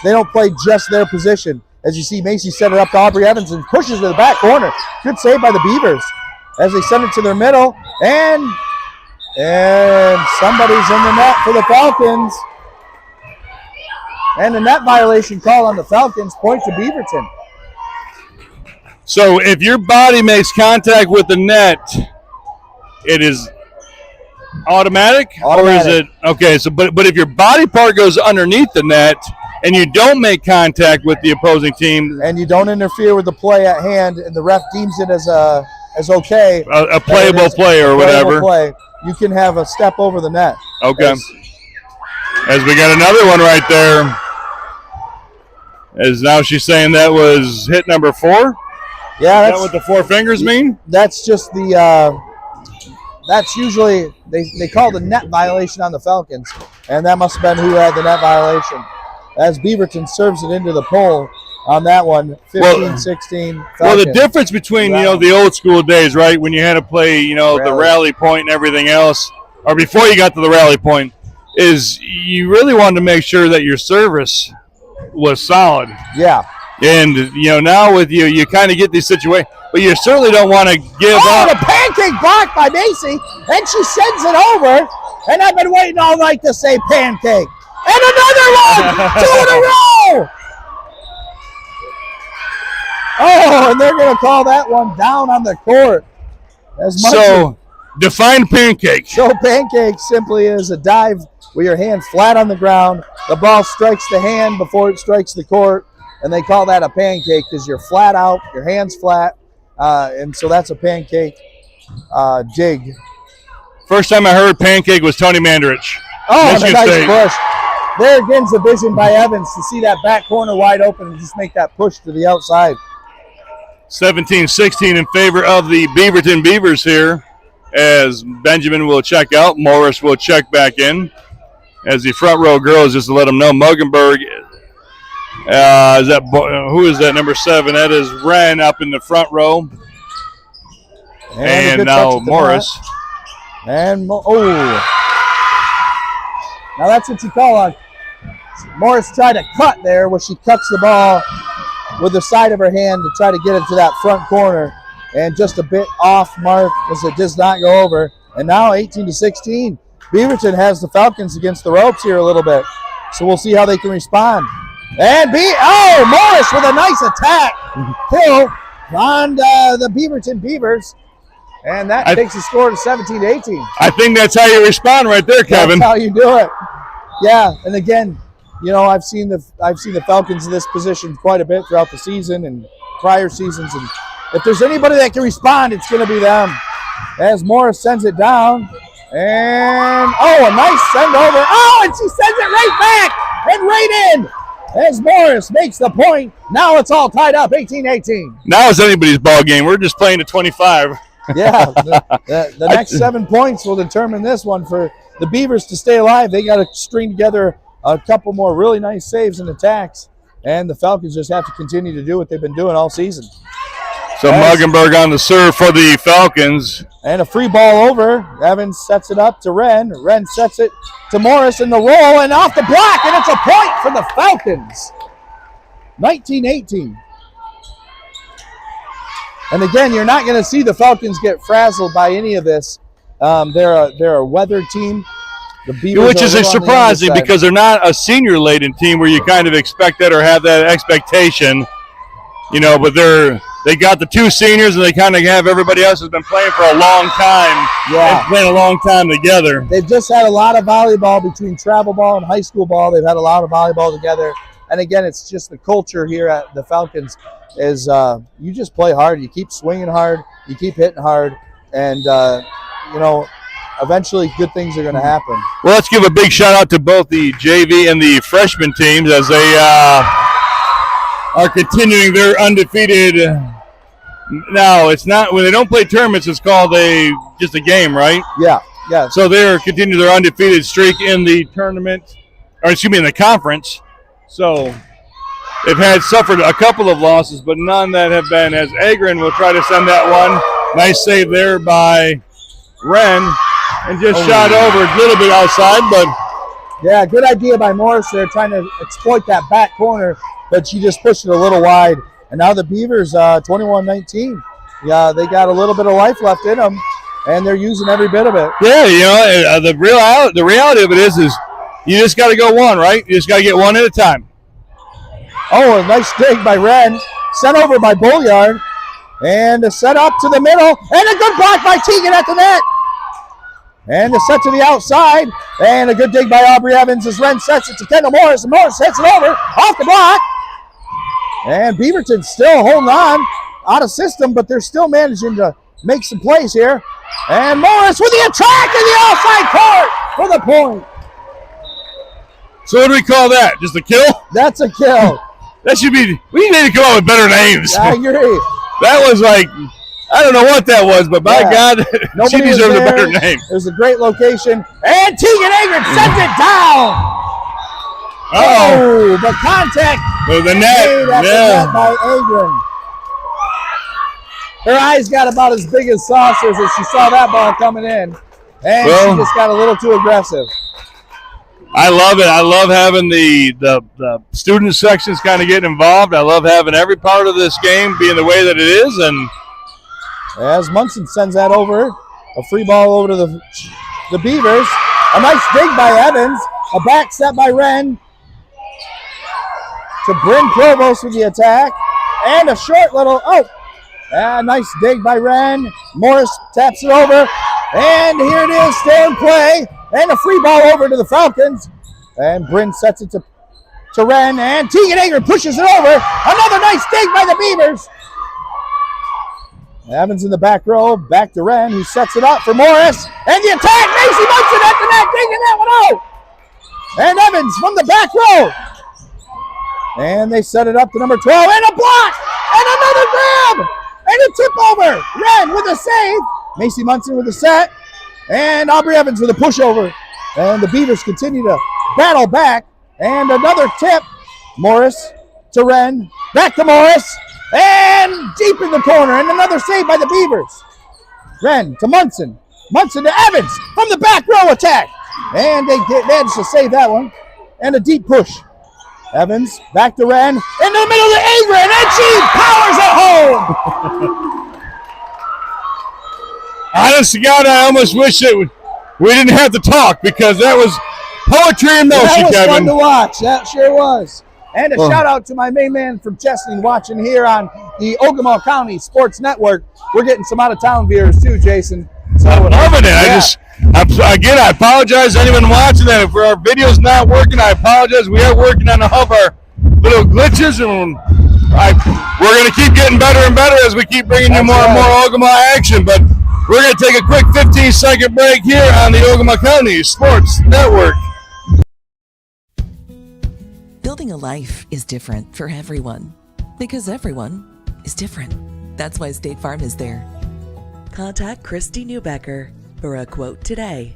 They don't play just their position. As you see, Macy set it up to Aubrey Evans and pushes to the back corner. Good save by the Beavers as they send it to their middle, and somebody's in the net for the Falcons. And a net violation call on the Falcons, point to Beaverton. So if your body makes contact with the net, it is automatic? Or is it okay? So, but if your body part goes underneath the net and you don't make contact with the opposing team, and you don't interfere with the play at hand, and the ref deems it as okay, a playable play or whatever, you can have a step over the net. Okay. As we got another one right there. As now she's saying that was hit number 4. Yeah, that's what the 4 fingers mean. That's just the. That's usually they call the net violation on the Falcons, and that must have been who had the net violation. As Beaverton serves it into the pole on that one, 15-16. Well, the difference between the old school days, right, when you had to play the rally point and everything else, or before you got to the rally point, is you really wanted to make sure that your service was solid. Yeah. And now with you kind of get these situations, but you certainly don't want to give up. Oh, the pancake blocked by Macy, and she sends it over. And I've been waiting all night to say pancake. And another one, 2 in a row. Oh, and they're going to call that one down on the court. Define pancake. So pancake simply is a dive with your hand flat on the ground. The ball strikes the hand before it strikes the court, and they call that a pancake because you're flat out, your hand's flat, and so that's a pancake jig. First time I heard pancake was Tony Mandarich. Oh, and a nice push. There again's the vision by Evans to see that back corner wide open and just make that push to the outside. 17-16 in favor of the Beaverton Beavers here, as Benjamin will check out. Morris will check back in. As the front row girls, just to let them know, Muggenberg, who is that, number 7? That is Wren up in the front row. And now Morris. And, now that's what you call on. Morris tried to cut there, where she cuts the ball with the side of her hand to try to get it to that front corner. And just a bit off mark as it does not go over. And now 18-16. Beaverton has the Falcons against the ropes here a little bit. So we'll see how they can respond. And Morris with a nice attack. Kill on the Beaverton Beavers. And that takes the score to 17-18. I think that's how you respond right there, Kevin. That's how you do it. Yeah, and again, you know, I've seen the Falcons in this position quite a bit throughout the season and prior seasons, and if there's anybody that can respond, it's going to be them. As Morris sends it down, and a nice send over. And she sends it right back and right in. As Morris makes the point, now it's all tied up, 18-18. Now it's anybody's ball game. We're just playing to 25. Yeah, the next 7 points will determine this one for the Beavers to stay alive. They got to string together a couple more really nice saves and attacks, and the Falcons just have to continue to do what they've been doing all season. So Muggenberg on the serve for the Falcons. And a free ball over. Evans sets it up to Wren. Wren sets it to Morris in the roll and off the block, and it's a point for the Falcons. 19-18. And again, you're not going to see the Falcons get frazzled by any of this. They're a weathered team. The Beavers which is surprising because they're not a senior-laden team where you kind of expect that or have that expectation. You know, but they got the 2 seniors, and they kind of have everybody else who's been playing for a long time. Yeah, playing a long time together. They've just had a lot of volleyball between travel ball and high school ball. They've had a lot of volleyball together, and again, it's just the culture here at the Falcons is you just play hard, you keep swinging hard, you keep hitting hard, and you know, eventually good things are going to happen. Well, let's give a big shout out to both the JV and the freshman teams as they are continuing their undefeated. Now, it's not when they don't play tournaments, it's called just a game, right? Yeah. So they're continuing their undefeated streak in the tournament, in the conference. So they've suffered a couple of losses, but none that have been as Agron will try to send that one. Nice save there by Wren, and just shot over a little bit outside, but yeah, good idea by Morris there, trying to exploit that back corner, but she just pushed it a little wide. And now the Beavers, 21-19. Yeah, they got a little bit of life left in them, and they're using every bit of it. Yeah, you know, the reality of it is you just got to go one, right? You just got to get one at a time. A nice dig by Wren, sent over by Bolliard, and a set up to the middle, and a good block by Teagan at the net. And a set to the outside, and a good dig by Aubrey Evans as Wren sets it to Kendall Morris, and Morris sets it over, off the block. And Beaverton still holding on, out of system, but they're still managing to make some plays here. And Morris with the attack in the outside court for the point. So what do we call that? Just a kill? That's a kill. That should be, we need to come up with better names. I agree. That was like, I don't know what that was, but by God, she deserves a better name. It was a great location. And Teagan Agron sends it down. The contact with the net. Made the net by Agron. Her eyes got about as big as saucers as she saw that ball coming in. And she just got a little too aggressive. I love it. I love having the student sections kind of getting involved. I love having every part of this game being the way that it is. And as Munson sends that over, a free ball over to the Beavers. A nice dig by Evans. A back set by Wren to Bryn Provost with the attack. And a short little, nice dig by Wren. Morris taps it over. And here it is, still in play. And a free ball over to the Falcons. And Bryn sets it to Wren. And Teagan Agron pushes it over. Another nice dig by the Beavers. Evans in the back row, back to Wren, who sets it up for Morris. And the attack, Macy Munson at the net, taking that one out. And Evans from the back row. And they set it up to number 12, and a block, and another grab, and a tip over. Wren with a save. Macy Munson with a set, and Aubrey Evans with a pushover. And the Beavers continue to battle back, and another tip. Morris to Wren, back to Morris, and deep in the corner, and another save by the Beavers. Wren to Munson, Munson to Evans from the back row attack, and they managed to save that one, and a deep push. Evans back to Wren, into the middle of the Agron, and she powers it home. Honest to God, I almost wish that we didn't have to talk because that was poetry in motion, Kevin. That was fun to watch. That sure was. And a shout out to my main man from Chesney watching here on the Ogemaw County Sports Network. We're getting some out-of-town viewers too, Jason. So I'm loving it. Yeah. Again, I apologize to anyone watching that. If our video's not working, I apologize. We are working on all of our little glitches, and we're going to keep getting better and better as we keep bringing you more and more Ogemaw action. But we're going to take a quick 15-second break here on the Ogemaw County Sports Network. Building a life is different for everyone because everyone is different. That's why State Farm is there. Contact Christy Newbecker for a quote today.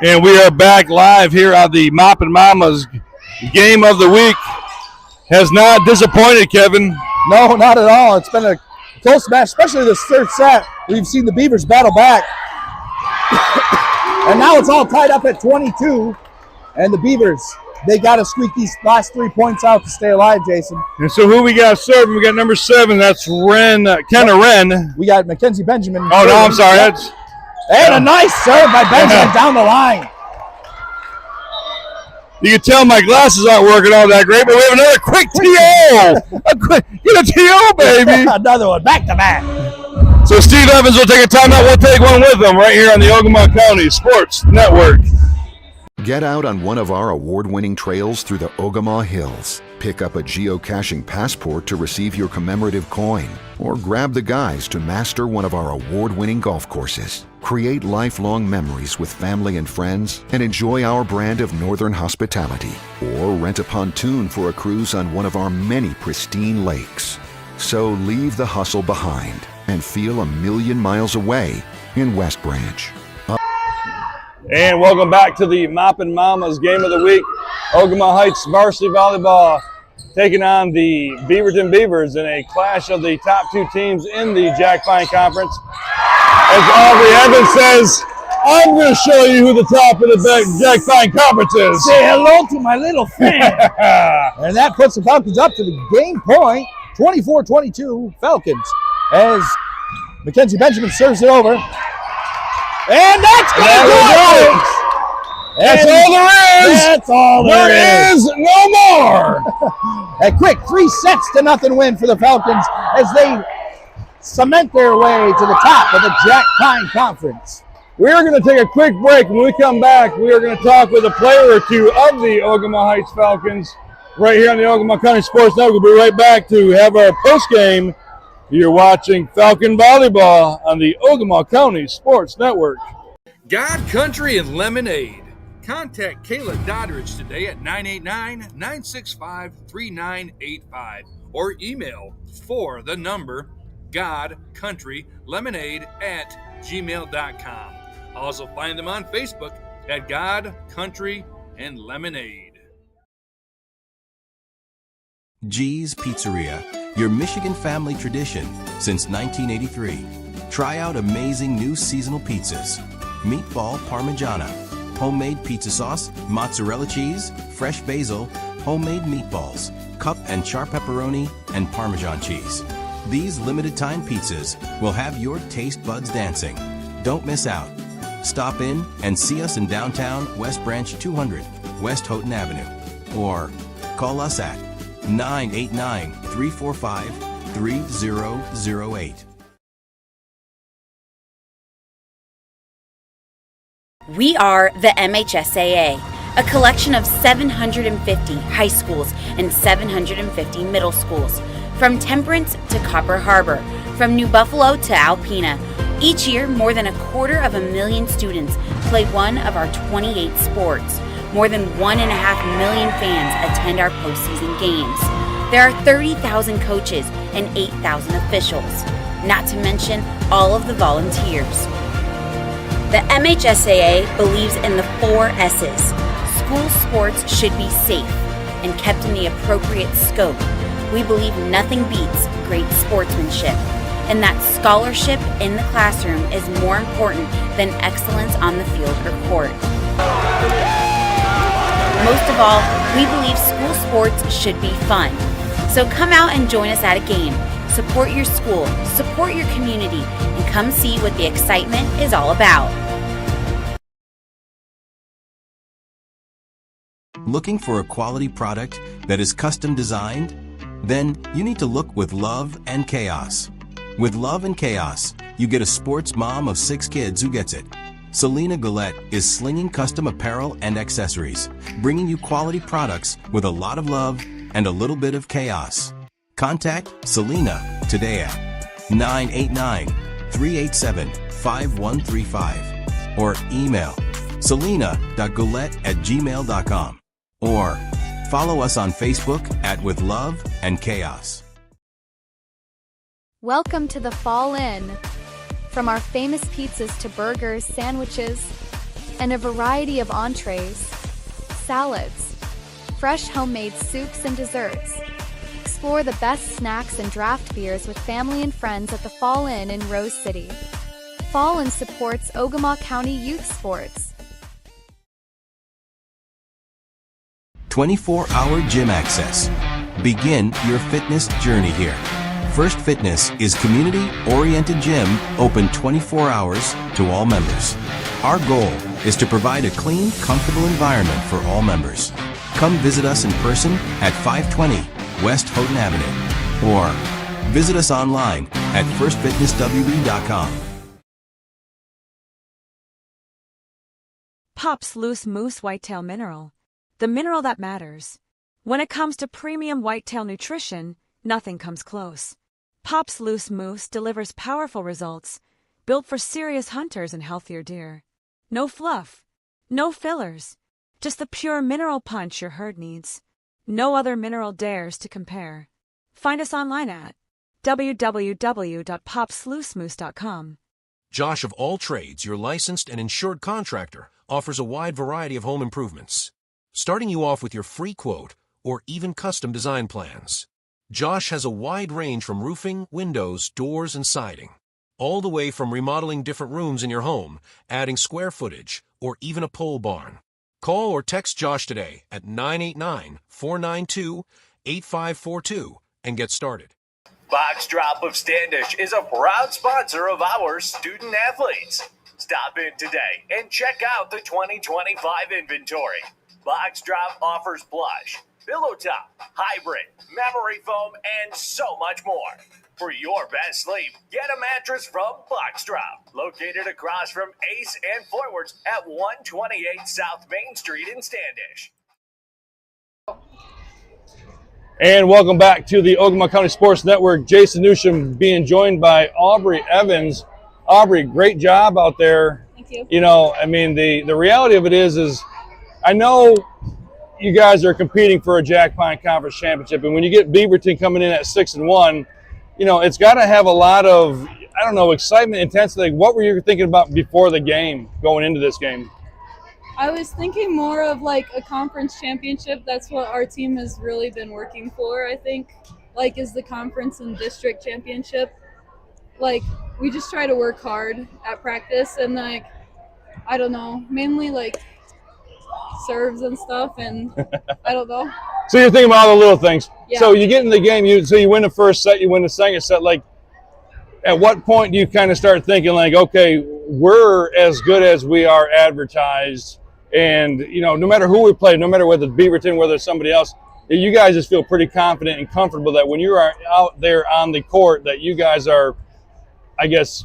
And we are back live here on the Moppin' Mamas Game of the Week. Has not disappointed, Kevin. No, not at all. It's been a close match, especially this third set. We've seen the Beavers battle back. And now it's all tied up at 22. And the Beavers, they got to squeak these last 3 points out to stay alive, Jason. And so who we got serving? We got number 7. That's Kenna Wren. We got Mackenzie Benjamin. Oh, no, I'm sorry. That's and a nice serve by Benjamin down the line. You can tell my glasses aren't working all that great, but we have another quick TO. Get a TO, baby. Another one, back to back. So Steve Evans will take a timeout. We'll take one with him right here on the Ogemaw County Sports Network. Get out on one of our award-winning trails through the Ogemaw Hills. Pick up a geocaching passport to receive your commemorative coin, or grab the guys to master one of our award-winning golf courses. Create lifelong memories with family and friends and enjoy our brand of northern hospitality. Or rent a pontoon for a cruise on one of our many pristine lakes. So leave the hustle behind and feel a million miles away in West Branch. And welcome back to the Moppin' Mamas Game of the Week. Ogemaw Heights Varsity Volleyball taking on the Beaverton Beavers in a clash of the top 2 teams in the Jack Fine Conference. As Aubrey Evans says, I'm going to show you who the top of the Jack Fine Conference is. Say hello to my little friend. And that puts the Falcons up to the game point, 24-22 Falcons, as Mackenzie Benjamin serves it over. And that's going to do it! That's all there is! That's all there is! No more! A quick 3-0 win for the Falcons as they cement their way to the top of the Jack Pine Conference. We are going to take a quick break. When we come back, we are going to talk with a player or two of the Ogemaw Heights Falcons right here on the Ogemaw County Sports Network. We'll be right back to have our post-game. You're watching Falcon Volleyball on the Ogemaw County Sports Network. God, Country, and Lemonade. Contact Kayla Doddridge today at 989-965-3985 or email for the number godcountrylemonade@gmail.com. Also find them on Facebook at God, Country, and Lemonade. G's Pizzeria, your Michigan family tradition since 1983. Try out amazing new seasonal pizzas. Meatball Parmigiana, homemade pizza sauce, mozzarella cheese, fresh basil, homemade meatballs, cup and char pepperoni, and Parmesan cheese. These limited time pizzas will have your taste buds dancing. Don't miss out. Stop in and see us in downtown West Branch 200, West Houghton Avenue. Or call us at 989-345-3008. We are the MHSAA, a collection of 750 high schools and 750 middle schools, from Temperance to Copper Harbor, from New Buffalo to Alpena. Each year, more than 250,000 students play one of our 28 sports. More than 1.5 million fans attend our postseason games. There are 30,000 coaches and 8,000 officials, not to mention all of the volunteers. The MHSAA believes in the 4 S's. School sports should be safe and kept in the appropriate scope. We believe nothing beats great sportsmanship, and that scholarship in the classroom is more important than excellence on the field or court. Most of all, we believe school sports should be fun. So come out and join us at a game. Support your school, support your community, and come see what the excitement is all about. Looking for a quality product that is custom designed? Then you need to look with Love and Chaos. With Love and Chaos, you get a sports mom of 6 kids who gets it. Selena Gillette is slinging custom apparel and accessories, bringing you quality products with a lot of love and a little bit of chaos. Contact Selena today at 989-387-5135 or email selena.gillette@gmail.com or follow us on Facebook at With Love and Chaos. Welcome to the Fall Inn. From our famous pizzas to burgers, sandwiches, and a variety of entrees, salads, fresh homemade soups and desserts. Explore the best snacks and draft beers with family and friends at the Fall Inn in Rose City. Fall Inn supports Ogemaw County youth sports. 24-hour gym access. Begin your fitness journey here. First Fitness is community-oriented gym open 24 hours to all members. Our goal is to provide a clean, comfortable environment for all members. Come visit us in person at 520 West Houghton Avenue or visit us online at firstfitnesswb.com. Pops Loose Moose Whitetail Mineral. The mineral that matters. When it comes to premium whitetail nutrition, nothing comes close. Pops Loose Moose delivers powerful results, built for serious hunters and healthier deer. No fluff, no fillers, just the pure mineral punch your herd needs. No other mineral dares to compare. Find us online at www.popsloosemoose.com. Josh of All Trades, your licensed and insured contractor, offers a wide variety of home improvements, starting you off with your free quote or even custom design plans. Josh has a wide range from roofing, windows, doors, and siding, all the way from remodeling different rooms in your home, adding square footage, or even a pole barn. Call or text Josh today at 989-492-8542 and get started. Box Drop of Standish is a proud sponsor of our student athletes. Stop in today and check out the 2025 inventory. Box Drop offers plush, pillow top, hybrid, memory foam, and so much more. For your best sleep, get a mattress from Box Drop, located across from Ace and Forwards at 128 South Main Street in Standish. And welcome back to the Ogemaw County Sports Network. Jason Newsham being joined by Aubrey Evans. Aubrey, great job out there. Thank you. You know, I mean, the reality of it is I know you guys are competing for a Jack Pine Conference Championship, and when you get Beaverton coming in at 6-1, you know, it's got to have a lot of, I don't know, excitement, intensity. Like, what were you thinking about before the game, going into this game? I was thinking more of like a conference championship. That's what our team has really been working for, I think, like, is the conference and district championship. Like, we just try to work hard at practice and, like, I don't know, mainly like serves and stuff, and I don't know. So you're thinking about all the little things. Yeah. So you get in the game, you win the first set, you win the second set. Like, at what point do you kind of start thinking, like, okay, we're as good as we are advertised, and, you know, no matter who we play, no matter whether it's Beaverton, whether it's somebody else, you guys just feel pretty confident and comfortable that when you are out there on the court that you guys are, I guess,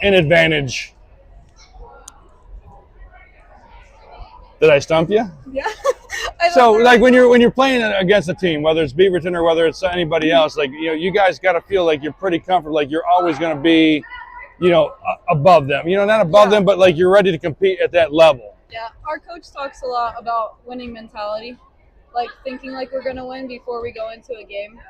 an advantage. Did I stump you? Yeah. So, like, when you're playing against a team, whether it's Beaverton or whether it's anybody else, like, you know, you guys got to feel like you're pretty comfortable, like you're always going to be, you know, above them. You know, not above them, but like you're ready to compete at that level. Yeah, our coach talks a lot about winning mentality, like thinking like we're going to win before we go into a game.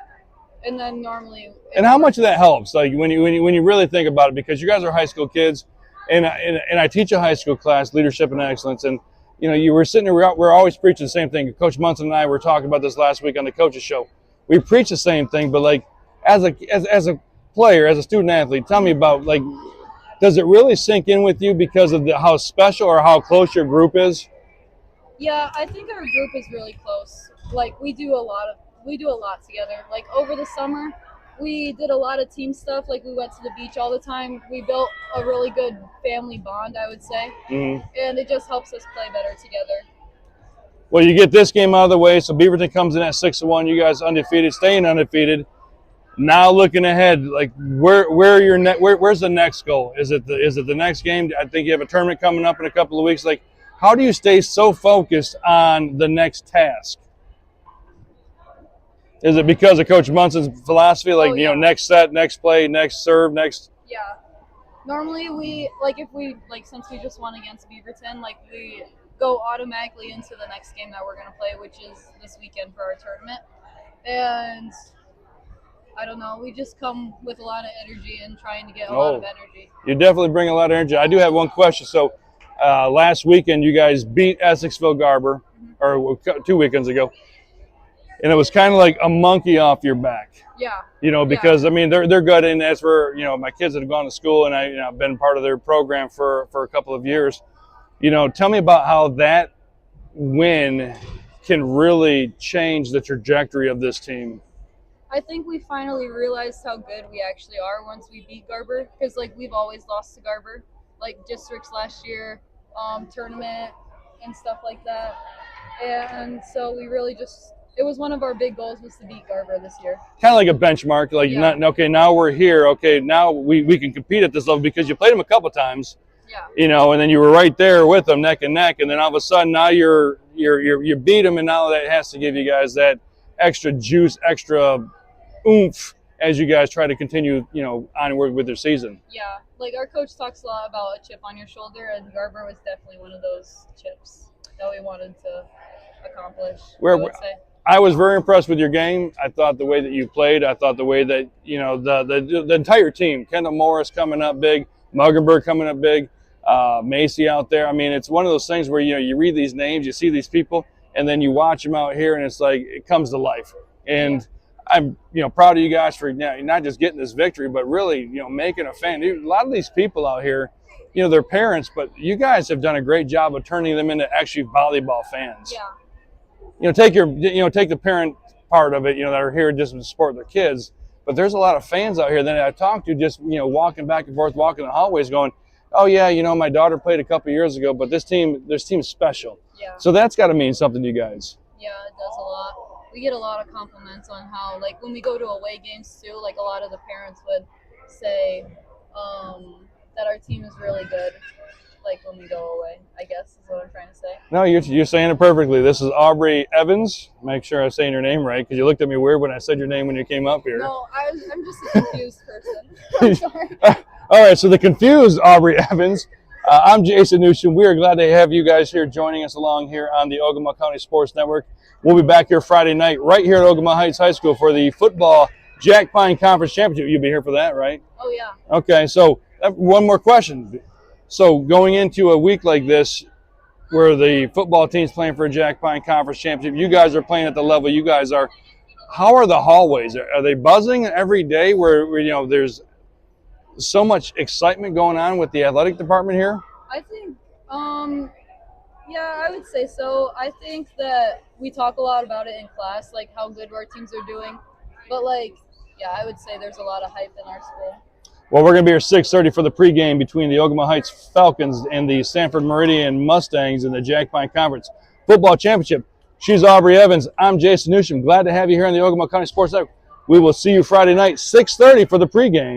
And then normally. And how much of that helps, like, when you really think about it, because you guys are high school kids, and I teach a high school class, Leadership and Excellence, and, you know, you were sitting there, we're always preaching the same thing. Coach Munson and I were talking about this last week on the coaches show. We preach the same thing, but, like, as a player, as a student athlete, tell me about, like, does it really sink in with you because of how special or how close your group is? Yeah, I think our group is really close. Like, we do a lot together. Like, over the summer, we did a lot of team stuff. Like, we went to the beach all the time. We built a really good family bond, I would say. Mm-hmm. And it just helps us play better together. Well, you get this game out of the way, so Beaverton comes in at 6-1. You guys undefeated, staying undefeated. Now looking ahead, like where's the next goal? Is it the next game? I think you have a tournament coming up in a couple of weeks. Like, how do you stay so focused on the next task? Is it because of Coach Munson's philosophy, like next set, next play, next serve, next? Yeah. Normally since we just won against Beaverton, we go automatically into the next game that we're gonna play, which is this weekend for our tournament. And I don't know, we just come with a lot of energy and trying to get a lot of energy. You definitely bring a lot of energy. I do have one question. So last weekend you guys beat Essexville Garber, or 2 weekends ago, and it was kind of like a monkey off your back. Yeah. Because I mean they're good, and that's where my kids that have gone to school, and I've been part of their program for a couple of years. Tell me about how that win can really change the trajectory of this team. I think we finally realized how good we actually are once we beat Garber, because we've always lost to Garber, districts last year, tournament and stuff like that. And so we really it was one of our big goals was to beat Garber this year. Kind of like a benchmark, now we're here. Okay, now we can compete at this level because you played them a couple times. Yeah. And then you were right there with them neck and neck, and then all of a sudden now you beat them, and now that has to give you guys that extra juice, extra oomph as you guys try to continue, onward with their season. Yeah, our coach talks a lot about a chip on your shoulder, and Garber was definitely one of those chips that we wanted to accomplish. I was very impressed with your game. I thought the way that you played, I thought the way that, the entire team, Kendall Morris coming up big, Muggenberg coming up big, Macy out there. I mean, it's one of those things where, you read these names, you see these people, and then you watch them out here, and it's like it comes to life. And I'm, proud of you guys for not just getting this victory, but really, making a fan. A lot of these people out here, they're parents, but you guys have done a great job of turning them into actually volleyball fans. Yeah. Take the parent part of it, that are here just to support their kids. But there's a lot of fans out here that I talk to just, walking back and forth, walking the hallways going, oh yeah, my daughter played a couple years ago, but this team's special. Yeah. So that's got to mean something to you guys. Yeah, it does a lot. We get a lot of compliments on how, when we go to away games too, a lot of the parents would say that our team is really good, when we go away, I guess is what I'm trying to say. No, you're saying it perfectly. This is Aubrey Evans. Make sure I'm saying your name right, because you looked at me weird when I said your name when you came up here. No, I'm just a confused person. I'm sorry. All right, so the confused Aubrey Evans. I'm Jason Newsham. We are glad to have you guys here joining us along here on the Ogemaw County Sports Network. We'll be back here Friday night right here at Ogemaw Heights High School for the football Jack Pine Conference Championship. You'll be here for that, right? Oh, yeah. Okay, so one more question. So going into a week like this where the football team's playing for a Jack Pine Conference Championship, you guys are playing at the level you guys are. How are the hallways? Are they buzzing every day where there's so much excitement going on with the athletic department here? I think, yeah, I would say so. I think that we talk a lot about it in class, how good our teams are doing. But, yeah, I would say there's a lot of hype in our school. Well, we're going to be here 6:30 for the pregame between the Ogemaw Heights Falcons and the Sanford Meridian Mustangs in the Jack Pine Conference Football Championship. She's Aubrey Evans. I'm Jason Newsham. Glad to have you here on the Ogemaw County Sports Network. We will see you Friday night, 6:30 for the pregame.